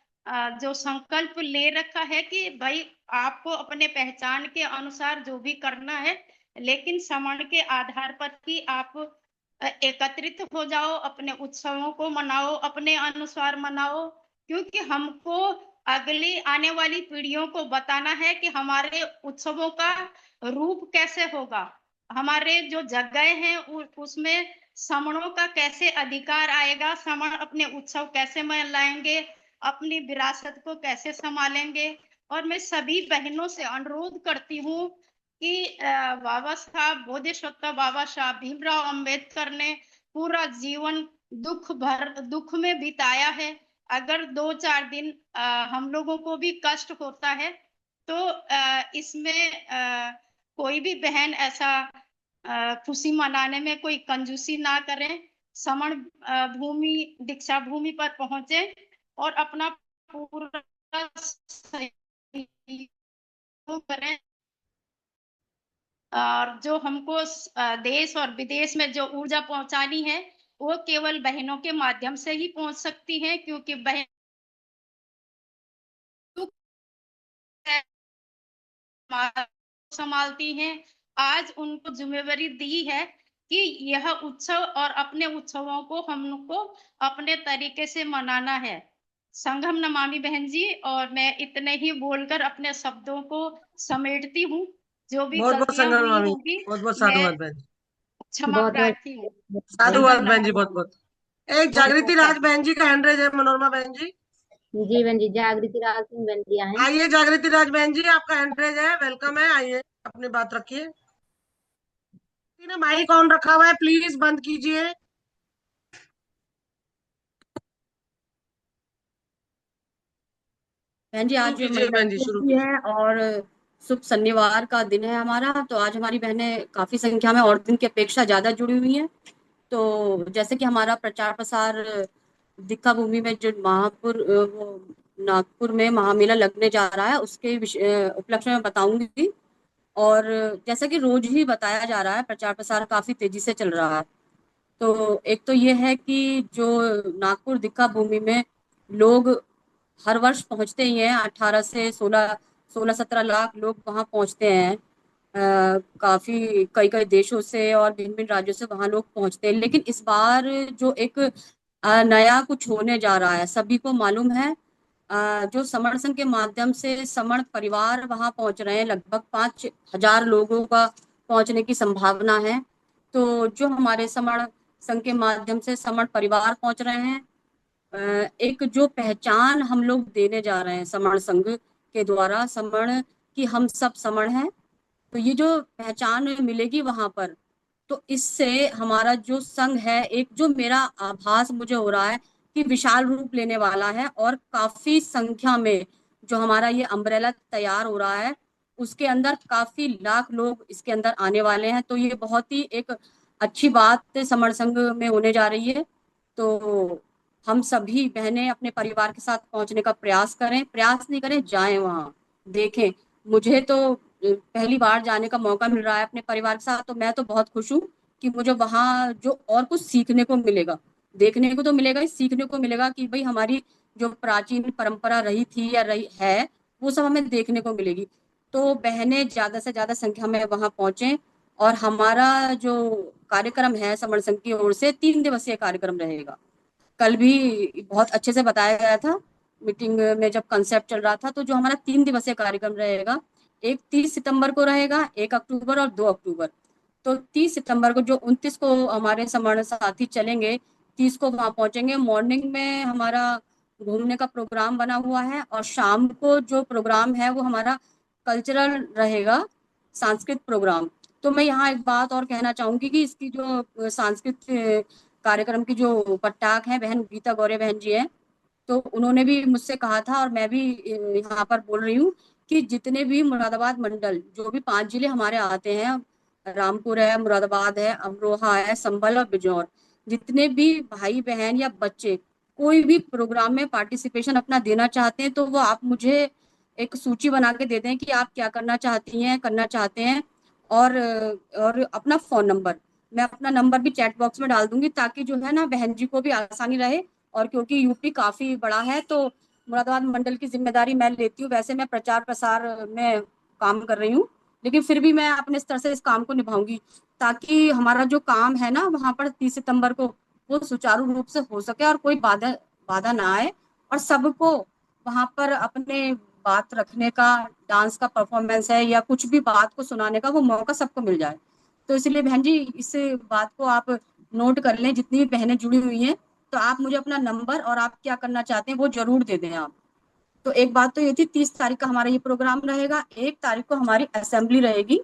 जो संकल्प ले रखा है कि भाई आपको अपने पहचान के अनुसार जो भी करना है, लेकिन समण के आधार पर ही आप एकत्रित हो जाओ, अपने उत्सवों को मनाओ, अपने अनुसार मनाओ, क्योंकि हमको अगली आने वाली पीढ़ियों को बताना है कि हमारे उत्सवों का रूप कैसे होगा, हमारे जो जगह हैं उसमें समणों का कैसे अधिकार आएगा, समण अपने उत्सव कैसे मनाएंगे, अपनी विरासत को कैसे संभालेंगे। और मैं सभी बहनों से अनुरोध करती हूँ कि बोधिसत्व बाबा साहब भीमराव अंबेडकर ने पूरा जीवन दुख में बिताया है। अगर 2-4 दिन हम लोगों को भी कष्ट होता है तो इसमें कोई भी बहन ऐसा खुशी मनाने में कोई कंजूसी ना करें। समण भूमि दीक्षा भूमि पर पहुंचे और अपना पूरा सहयोग करें। और जो हमको देश और विदेश में जो ऊर्जा पहुंचानी है वो केवल बहनों के माध्यम से ही पहुंच सकती है, क्योंकि बहन संभालती हैं। आज उनको जिम्मेवारी दी है कि यह उत्सव और अपने उत्सवों को हमको अपने तरीके से मनाना है। संघम नमामि बहन जी, और मैं इतने ही बोलकर अपने शब्दों को समेटती हूँ। जो भी बहुत बहुत गलतियां संगम हुई मामी, होंगी बहुत बहुत मैं साधुवाद बहन जी, क्षमा प्रार्थी हूँ। साधुवाद संगम बहन जी, नमामि। बहुत बहुत। एक जागृति राज बहन जी का हैंड रेज है, मनोरमा बहन जी। जी बहन जी, जागृति राज सिंह बहन जी आए। आइए जागृति राज बहन जी, आपका हैंड रेज है, वेलकम है, आइए अपनी बात रखिए। माइक ऑन रखा हुआ है, प्लीज बंद कीजिए। बहन जी, आज कीजिए महिला बहन जी, शुरू दिवस भी है और शुभ शनिवार का दिन है हमारा। तो आज हमारी बहनें काफी संख्या में और दिन की अपेक्षा ज्यादा जुड़ी हुई हैं। तो जैसे कि हमारा प्रचार प्रसार दीक्षा भूमि में जो नागपुर में महामेला लगने जा रहा है उसके उपलक्ष्य में बताऊंगी। और जैसा कि रोज ही बताया जा रहा है, प्रचार प्रसार काफी तेजी से चल रहा है। तो एक तो ये है कि जो नागपुर दीक्षा भूमि में लोग हर वर्ष पहुंचते ही हैं, 18 से 16-17 लाख लोग वहां पहुंचते हैं। काफी कई कई देशों से और भिन्न भिन्न राज्यों से वहां लोग पहुंचते हैं। लेकिन इस बार जो एक नया कुछ होने जा रहा है, सभी को मालूम है। जो समण संघ के माध्यम से समण परिवार वहां पहुंच रहे हैं, लगभग 5,000 लोगों का पहुंचने की संभावना है। तो जो हमारे समण संघ के माध्यम से समण परिवार पहुंच रहे हैं, एक जो पहचान हम लोग देने जा रहे हैं समण संघ के द्वारा, समण की हम सब समण हैं, तो ये जो पहचान मिलेगी वहां पर, तो इससे हमारा जो संघ है, एक जो मेरा आभास मुझे हो रहा है कि विशाल रूप लेने वाला है और काफी संख्या में जो हमारा ये अम्ब्रेला तैयार हो रहा है उसके अंदर काफी लाख लोग इसके अंदर आने वाले हैं। तो ये बहुत ही एक अच्छी बात समण संघ में होने जा रही है। तो हम सभी बहनें अपने परिवार के साथ पहुंचने का प्रयास करें, प्रयास नहीं करें, जाएं वहां देखें। मुझे तो पहली बार जाने का मौका मिल रहा है अपने परिवार के साथ, तो मैं तो बहुत खुश हूँ कि मुझे वहां जो और कुछ सीखने को मिलेगा, देखने को तो मिलेगा ही, सीखने को मिलेगा कि भाई हमारी जो प्राचीन परंपरा रही थी या रही है वो सब हमें देखने को मिलेगी। तो बहनें ज्यादा से ज्यादा संख्या में वहां पहुंचे। और हमारा जो कार्यक्रम है समण संघ की ओर से 3 दिवसीय कार्यक्रम रहेगा। कल भी बहुत अच्छे से बताया गया था मीटिंग में जब कंसेप्ट चल रहा था। तो जो हमारा 3 दिवसीय कार्यक्रम रहेगा, एक 30 सितंबर को रहेगा, 1 अक्टूबर और 2 अक्टूबर। तो 30 सितंबर को जो 29 को हमारे समण साथी चलेंगे, 30 को वहां पहुंचेंगे। मॉर्निंग में हमारा घूमने का प्रोग्राम बना हुआ है और शाम को जो प्रोग्राम है वो हमारा कल्चरल रहेगा, सांस्कृतिक प्रोग्राम। तो मैं यहाँ एक बात और कहना चाहूंगी कि इसकी जो सांस्कृतिक कार्यक्रम की जो पट्टाक है बहन गीता गौरे बहन जी है, तो उन्होंने भी मुझसे कहा था और मैं भी यहाँ पर बोल रही हूँ कि जितने भी मुरादाबाद मंडल, जो भी 5 जिले हमारे आते हैं, रामपुर है, मुरादाबाद है, अमरोहा है, संभल और बिजौर, जितने भी भाई बहन या बच्चे कोई भी प्रोग्राम में पार्टिसिपेशन अपना देना चाहते हैं, तो वो आप मुझे एक सूची बना के दे दें कि आप क्या करना चाहती हैं, करना चाहते हैं। और अपना फोन नंबर, मैं अपना नंबर भी चैट बॉक्स में डाल दूंगी ताकि जो है ना बहन जी को भी आसानी रहे। और क्योंकि यूपी काफी बड़ा है तो मुरादाबाद मंडल की जिम्मेदारी मैं लेती हूँ। वैसे मैं प्रचार प्रसार में काम कर रही हूँ, लेकिन फिर भी मैं अपने स्तर से इस काम को निभाऊंगी ताकि हमारा जो काम है ना वहां पर 30 सितंबर को वो सुचारू रूप से हो सके और कोई बाधा ना आए, और सबको वहां पर अपने बात रखने का, डांस का परफॉर्मेंस है या कुछ भी बात को सुनाने का, वो मौका सबको मिल जाए। तो इसलिए बहन जी इस बात को आप नोट कर लें, जितनी भी बहनें जुड़ी हुई हैं, तो आप मुझे अपना नंबर और आप क्या करना चाहते हैं वो जरूर दे दें आप। तो एक बात तो ये थी, 30 तारीख का हमारा ये प्रोग्राम रहेगा। 1 तारीख को हमारी असेंबली रहेगी,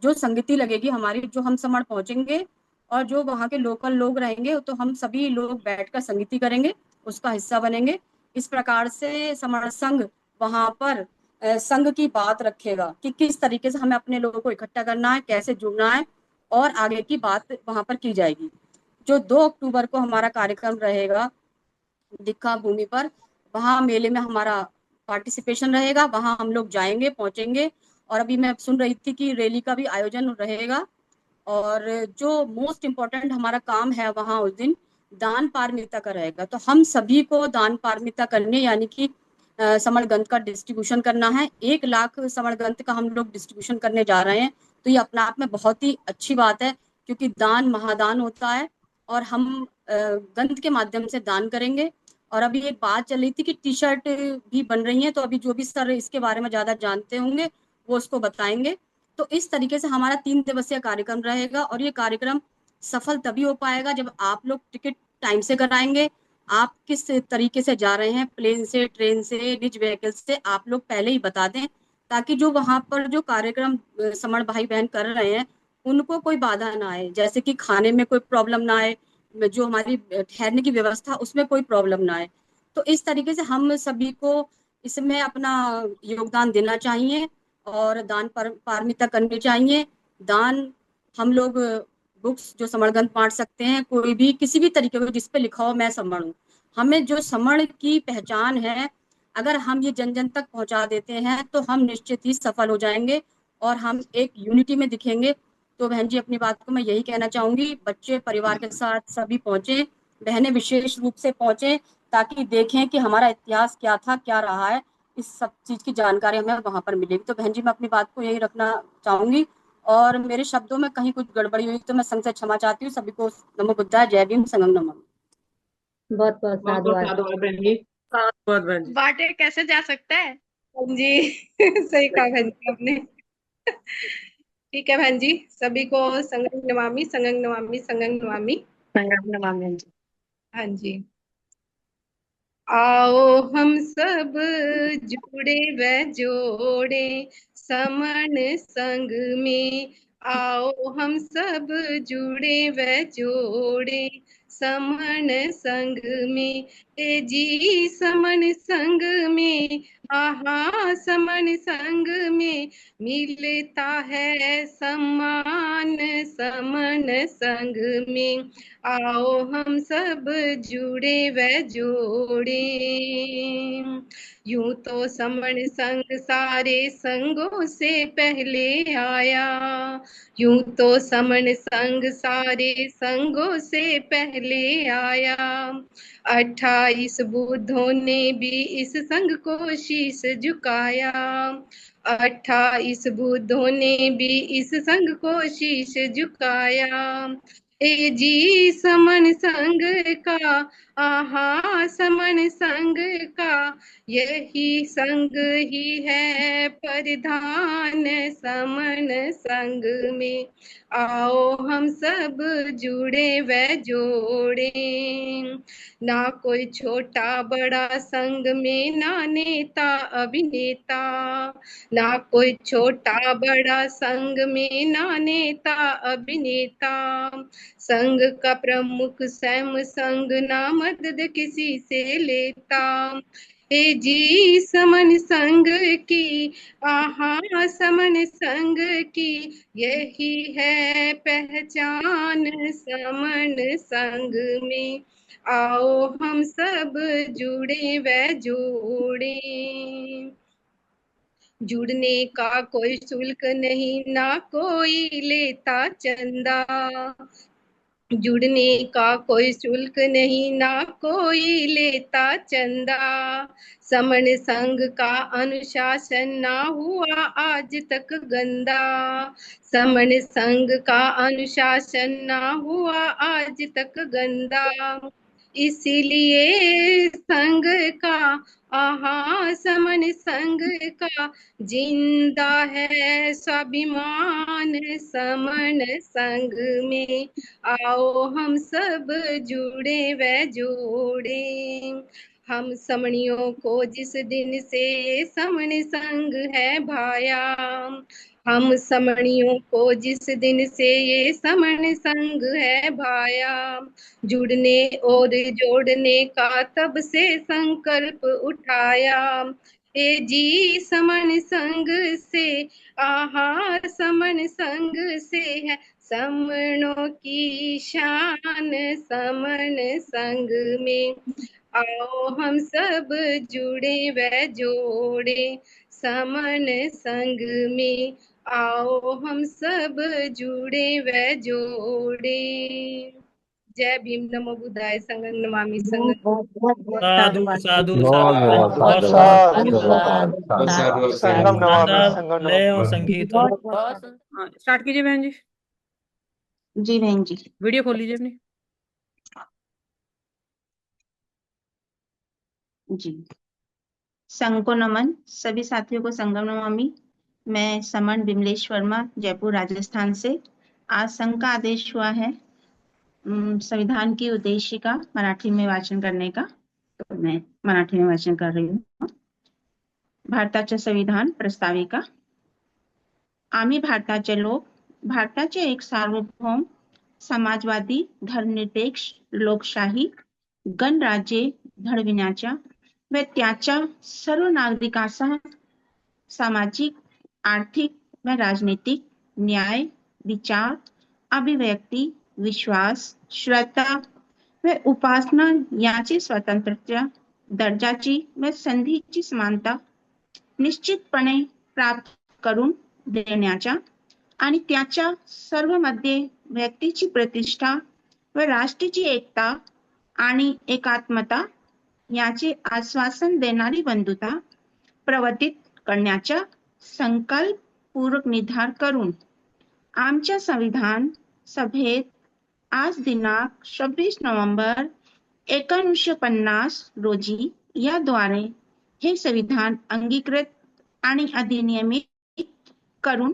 जो संगति लगेगी हमारी, जो हम समण पहुंचेंगे और जो वहाँ के लोकल लोग रहेंगे, तो हम सभी लोग बैठकर संगति करेंगे, उसका हिस्सा बनेंगे। इस प्रकार से समण संघ वहां पर संघ की बात रखेगा कि किस तरीके से हमें अपने लोगों को इकट्ठा करना है, कैसे जुड़ना है, और आगे की बात वहां पर की जाएगी। जो 2 अक्टूबर को हमारा कार्यक्रम रहेगा दीक्षा भूमि पर, वहाँ मेले में हमारा पार्टिसिपेशन रहेगा, वहाँ हम लोग जाएंगे, पहुंचेंगे। और अभी मैं सुन रही थी कि रैली का भी आयोजन रहेगा। और जो मोस्ट इम्पोर्टेंट हमारा काम है वहाँ उस दिन दान पारमिता का रहेगा। तो हम सभी को दान पारमिता करने, यानी कि समर ग्रंथ का डिस्ट्रीब्यूशन करना है। 1 लाख समर ग्रंथ का हम लोग डिस्ट्रीब्यूशन करने जा रहे हैं। तो ये अपने आप में बहुत ही अच्छी बात है, क्योंकि दान महादान होता है और हम ग्रंथ के माध्यम से दान करेंगे। और अभी एक बात चल रही थी कि टी शर्ट भी बन रही है, तो अभी जो भी सर इसके बारे में ज्यादा जानते होंगे वो उसको बताएंगे। तो इस तरीके से हमारा 3 दिवसीय कार्यक्रम रहेगा। और ये कार्यक्रम सफल तभी हो पाएगा जब आप लोग टिकट टाइम से कराएंगे। आप किस तरीके से जा रहे हैं, प्लेन से, ट्रेन से, निज व्हीकल से, आप लोग पहले ही बता दें, ताकि जो वहां पर जो कार्यक्रम समण भाई बहन कर रहे हैं उनको कोई बाधा ना आए, जैसे कि खाने में कोई प्रॉब्लम ना आए, जो हमारी ठहरने की व्यवस्था उसमें कोई प्रॉब्लम ना आए। तो इस तरीके से हम सभी को इसमें अपना योगदान देना चाहिए और दान पारमिता करनी चाहिए। दान हम लोग बुक्स जो समण ग्रंथ बांट सकते हैं, कोई भी किसी भी तरीके को जिस पे लिखा हो मैं समण हूँ। हमें जो समण की पहचान है, अगर हम ये जन जन तक पहुंचा देते हैं तो हम निश्चित ही सफल हो जाएंगे और हम एक यूनिटी में दिखेंगे। तो बहन जी, अपनी बात को मैं यही कहना चाहूंगी, बच्चे परिवार के साथ सभी पहुंचे, बहनें विशेष रूप से पहुंचे, ताकि देखें कि हमारा इतिहास क्या था, क्या रहा है। इस सब चीज की जानकारी हमें वहां पर मिलेगी। तो बहन जी, मैं अपनी बात को यही रखना चाहूंगी और मेरे शब्दों में कहीं कुछ गड़बड़ी हुई तो मैं संग से क्षमा चाहती हूँ। सभी को नमो बुद्धाय, जय भीम, संगम नमः। बहुत बहुत साधुवाद। साधुवाद बहन जी। बहुत बहन जी। बांटे कैसे जा सकता है? जी सही कहा बहन जी आपने। ठीक है बहन जी, सभी को संगम नमामि, संगम नमामि, संगम नमामि। संगम नमामि जी। हाँ जी। आओ हम सब जुड़े व जोड़े समण संग में, आओ हम सब जुड़े व जोड़े समण संग में। ए जी समण संग में, आहा समण संग में मिलता है सम्मान समण संग में। आओ हम सब जुड़े व जोड़े। यूं तो समण संग सारे संगों से पहले आया, यूं तो समण संग सारे संगों से पहले आया। 28 बुद्धों ने भी इस संग को शीश झुकाया, 28 बुद्धों ने भी इस संग को शीश झुकाया। ए जी समण संग का, आहा समण संग का, यही संग ही है परिधान समण संग में। आओ हम सब जुड़े व जोड़े, ना कोई छोटा बड़ा संग में, ना नेता अभिनेता, ना कोई छोटा बड़ा संग में, ना नेता अभिनेता। संघ का प्रमुख स्वयं संग, ना मदद किसी से लेता। ए जी समन संग की, आहा समन संग की, यही है पहचान समन संग में। आओ हम सब जुड़े व जोड़े। जुड़ने का कोई शुल्क नहीं, ना कोई लेता चंदा, जुड़ने का कोई शुल्क नहीं, ना कोई लेता चंदा। समण संघ का अनुशासन ना हुआ आज तक गंदा, समण संघ का अनुशासन ना हुआ आज तक गंदा। इसीलिए संघ का, आहा समण संघ का, जिंदा है स्वाभिमान समण संघ में। आओ हम सब जुड़े व जोड़े। हम समणियों को जिस दिन से समण संघ है भाया, हम समणियों को जिस दिन से ये समण संघ है भाया, जुड़ने और जोड़ने का तब से संकल्प उठाया। ए जी समण संघ से, आहा समण संघ से है समणों की शान समण संग में, आओ हम सब जुड़े व जोड़े समन संग में, आओ हम सब जुड़े व जोड़े। जय भीम, नमो बुद्धाय, संगं नमामि संगं। साधु साधु बहुत बहुत साधुवाद संगम नमामि आदाब लय और संगीत और स्टार्ट कीजिए बहन जी। जी बहन जी। वीडियो खोल लीजिए अपनी। जी, संघ को नमन, सभी साथियों को संगम नमामि। मैं समन विमलेश वर्मा, जयपुर राजस्थान से। आज संघ का आदेश हुआ है संविधान की उद्देशिका मराठी में वाचन करने का, तो मैं मराठी में वाचन कर रही हूँ। भारताचे संविधान प्रस्ताविका। आम्ही भारताचे लोक, भारताचे एक सार्वभौम समाजवादी धर्मनिरपेक्ष लोकशाही गणराज्य घडविण्याच्या व त्याच्या सर्व नागरिकांसह सामाजिक, आर्थिक व राजनीतिक न्याय, विचार, अभिव्यक्ती, विश्वास, श्रद्धा व उपासना याची स्वतंत्रता, दर्जाची व संधीची समानता निश्चितपणे प्राप्त करून देण्याच्या आणि त्याच्या सर्वांमध्ये व्यक्तीची प्रतिष्ठा व राष्ट्राची एकता आणि एकात्मता याचे आश्वासन देणारी बंधुता प्रवर्तित करण्याचा संकल्पपूर्वक निर्धार करून आमच्या संविधान सभेत आज दिनांक 26 नोव्हेंबर 1950 रोजी याद्वारे हे संविधान अंगीकृत आणि अधिनियमित करून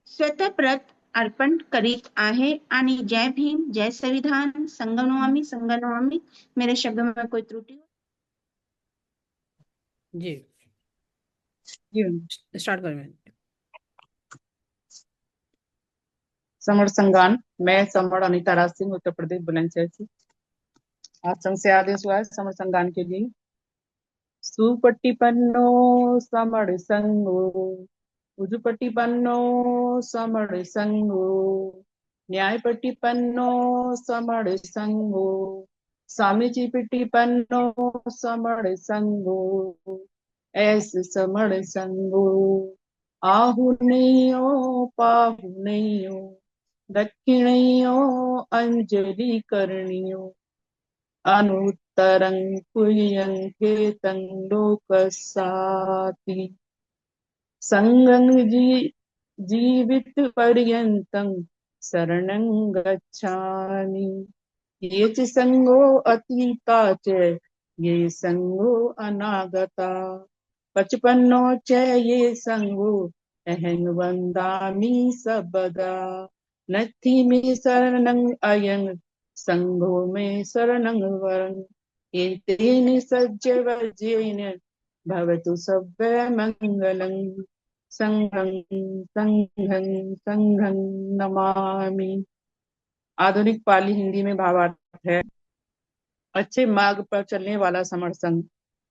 स्वतःप्रत अर्पण करीत आहे। आणि जय भीम, जय संविधान, संगम नमामि संगम नमामि। मेरे शब्दों में कोई त्रुटि जी जी स्टार्ट करें। समर संगान। मैं समर अनिता राज सिंह, उत्तर प्रदेश बुलंदशहर से। आज संघ से आदेश हुआ है समर संगान के लिए। सुपट्टिपन्नो समर संगो, उजुपट्टिपन्नो समर संगो, न्यायपट्टिपन्नो समर संगो, सामीचीपट्टिपन्नो समर संगो, ऐसे समर संगो, आहुनेयो पाहुनेयो, दक्षिणयो अंजलि करणियो, अनुत्तरं कुर्यन्ते लोकसाति, संगं जीवित पर्यन्तं शरणं गच्छामि। ये च संगो अतीता च ये संगो अनागता, पचपन्नो च ये संगो अहं वन्दामि सबदा। नथि मे शरणं अयं संघो में शरणं वरं, एतेन सज्जवज्येन भवतु सव्य मंगलं। संघं संघं संघं नमामि। आधुनिक पाली हिंदी में भावार्थ है, अच्छे मार्ग पर चलने वाला समर संघ,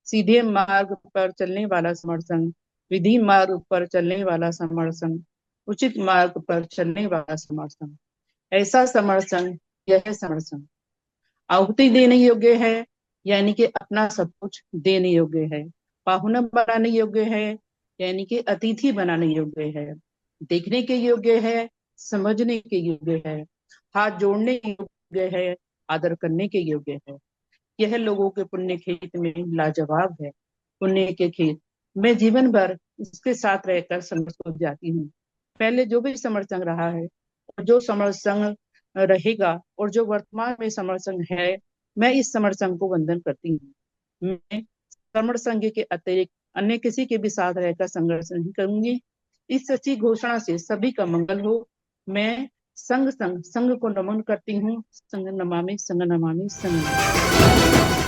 सीधे मार्ग पर चलने वाला समर संघ, विधि मार्ग पर चलने वाला समर संघ, उचित मार्ग पर चलने वाला समर संघ। ऐसा समर संघ यह समर संघ आहुति देने योग्य है, यानी कि अपना सब कुछ देने योग्य है। पाहुना बनाने योग्य है, यानी कि अतिथि बनाने योग्य है। देखने के योग्य है, समझने के योग्य है, हाथ जोड़ने के योग्य है, आदर करने के योग्य है। यह लोगों के पुण्य खेत में लाजवाब है। पुण्य के खेत मैं जीवन भर इसके साथ रहकर समर को जाती हूँ। पहले जो भी समर संघ रहा है और जो समर संघ रहेगा और जो वर्तमान में समर संघ है, मैं इस समर संघ को वंदन करती हूँ। मैं समर संघ के अतिरिक्त अन्य किसी के भी साथ रहकर संघर्ष नहीं करूंगी। इस सच्ची घोषणा से सभी का मंगल हो। मैं संघ को नमन करती हूँ। संघ नमामि संघ नमामि संघ नमामि।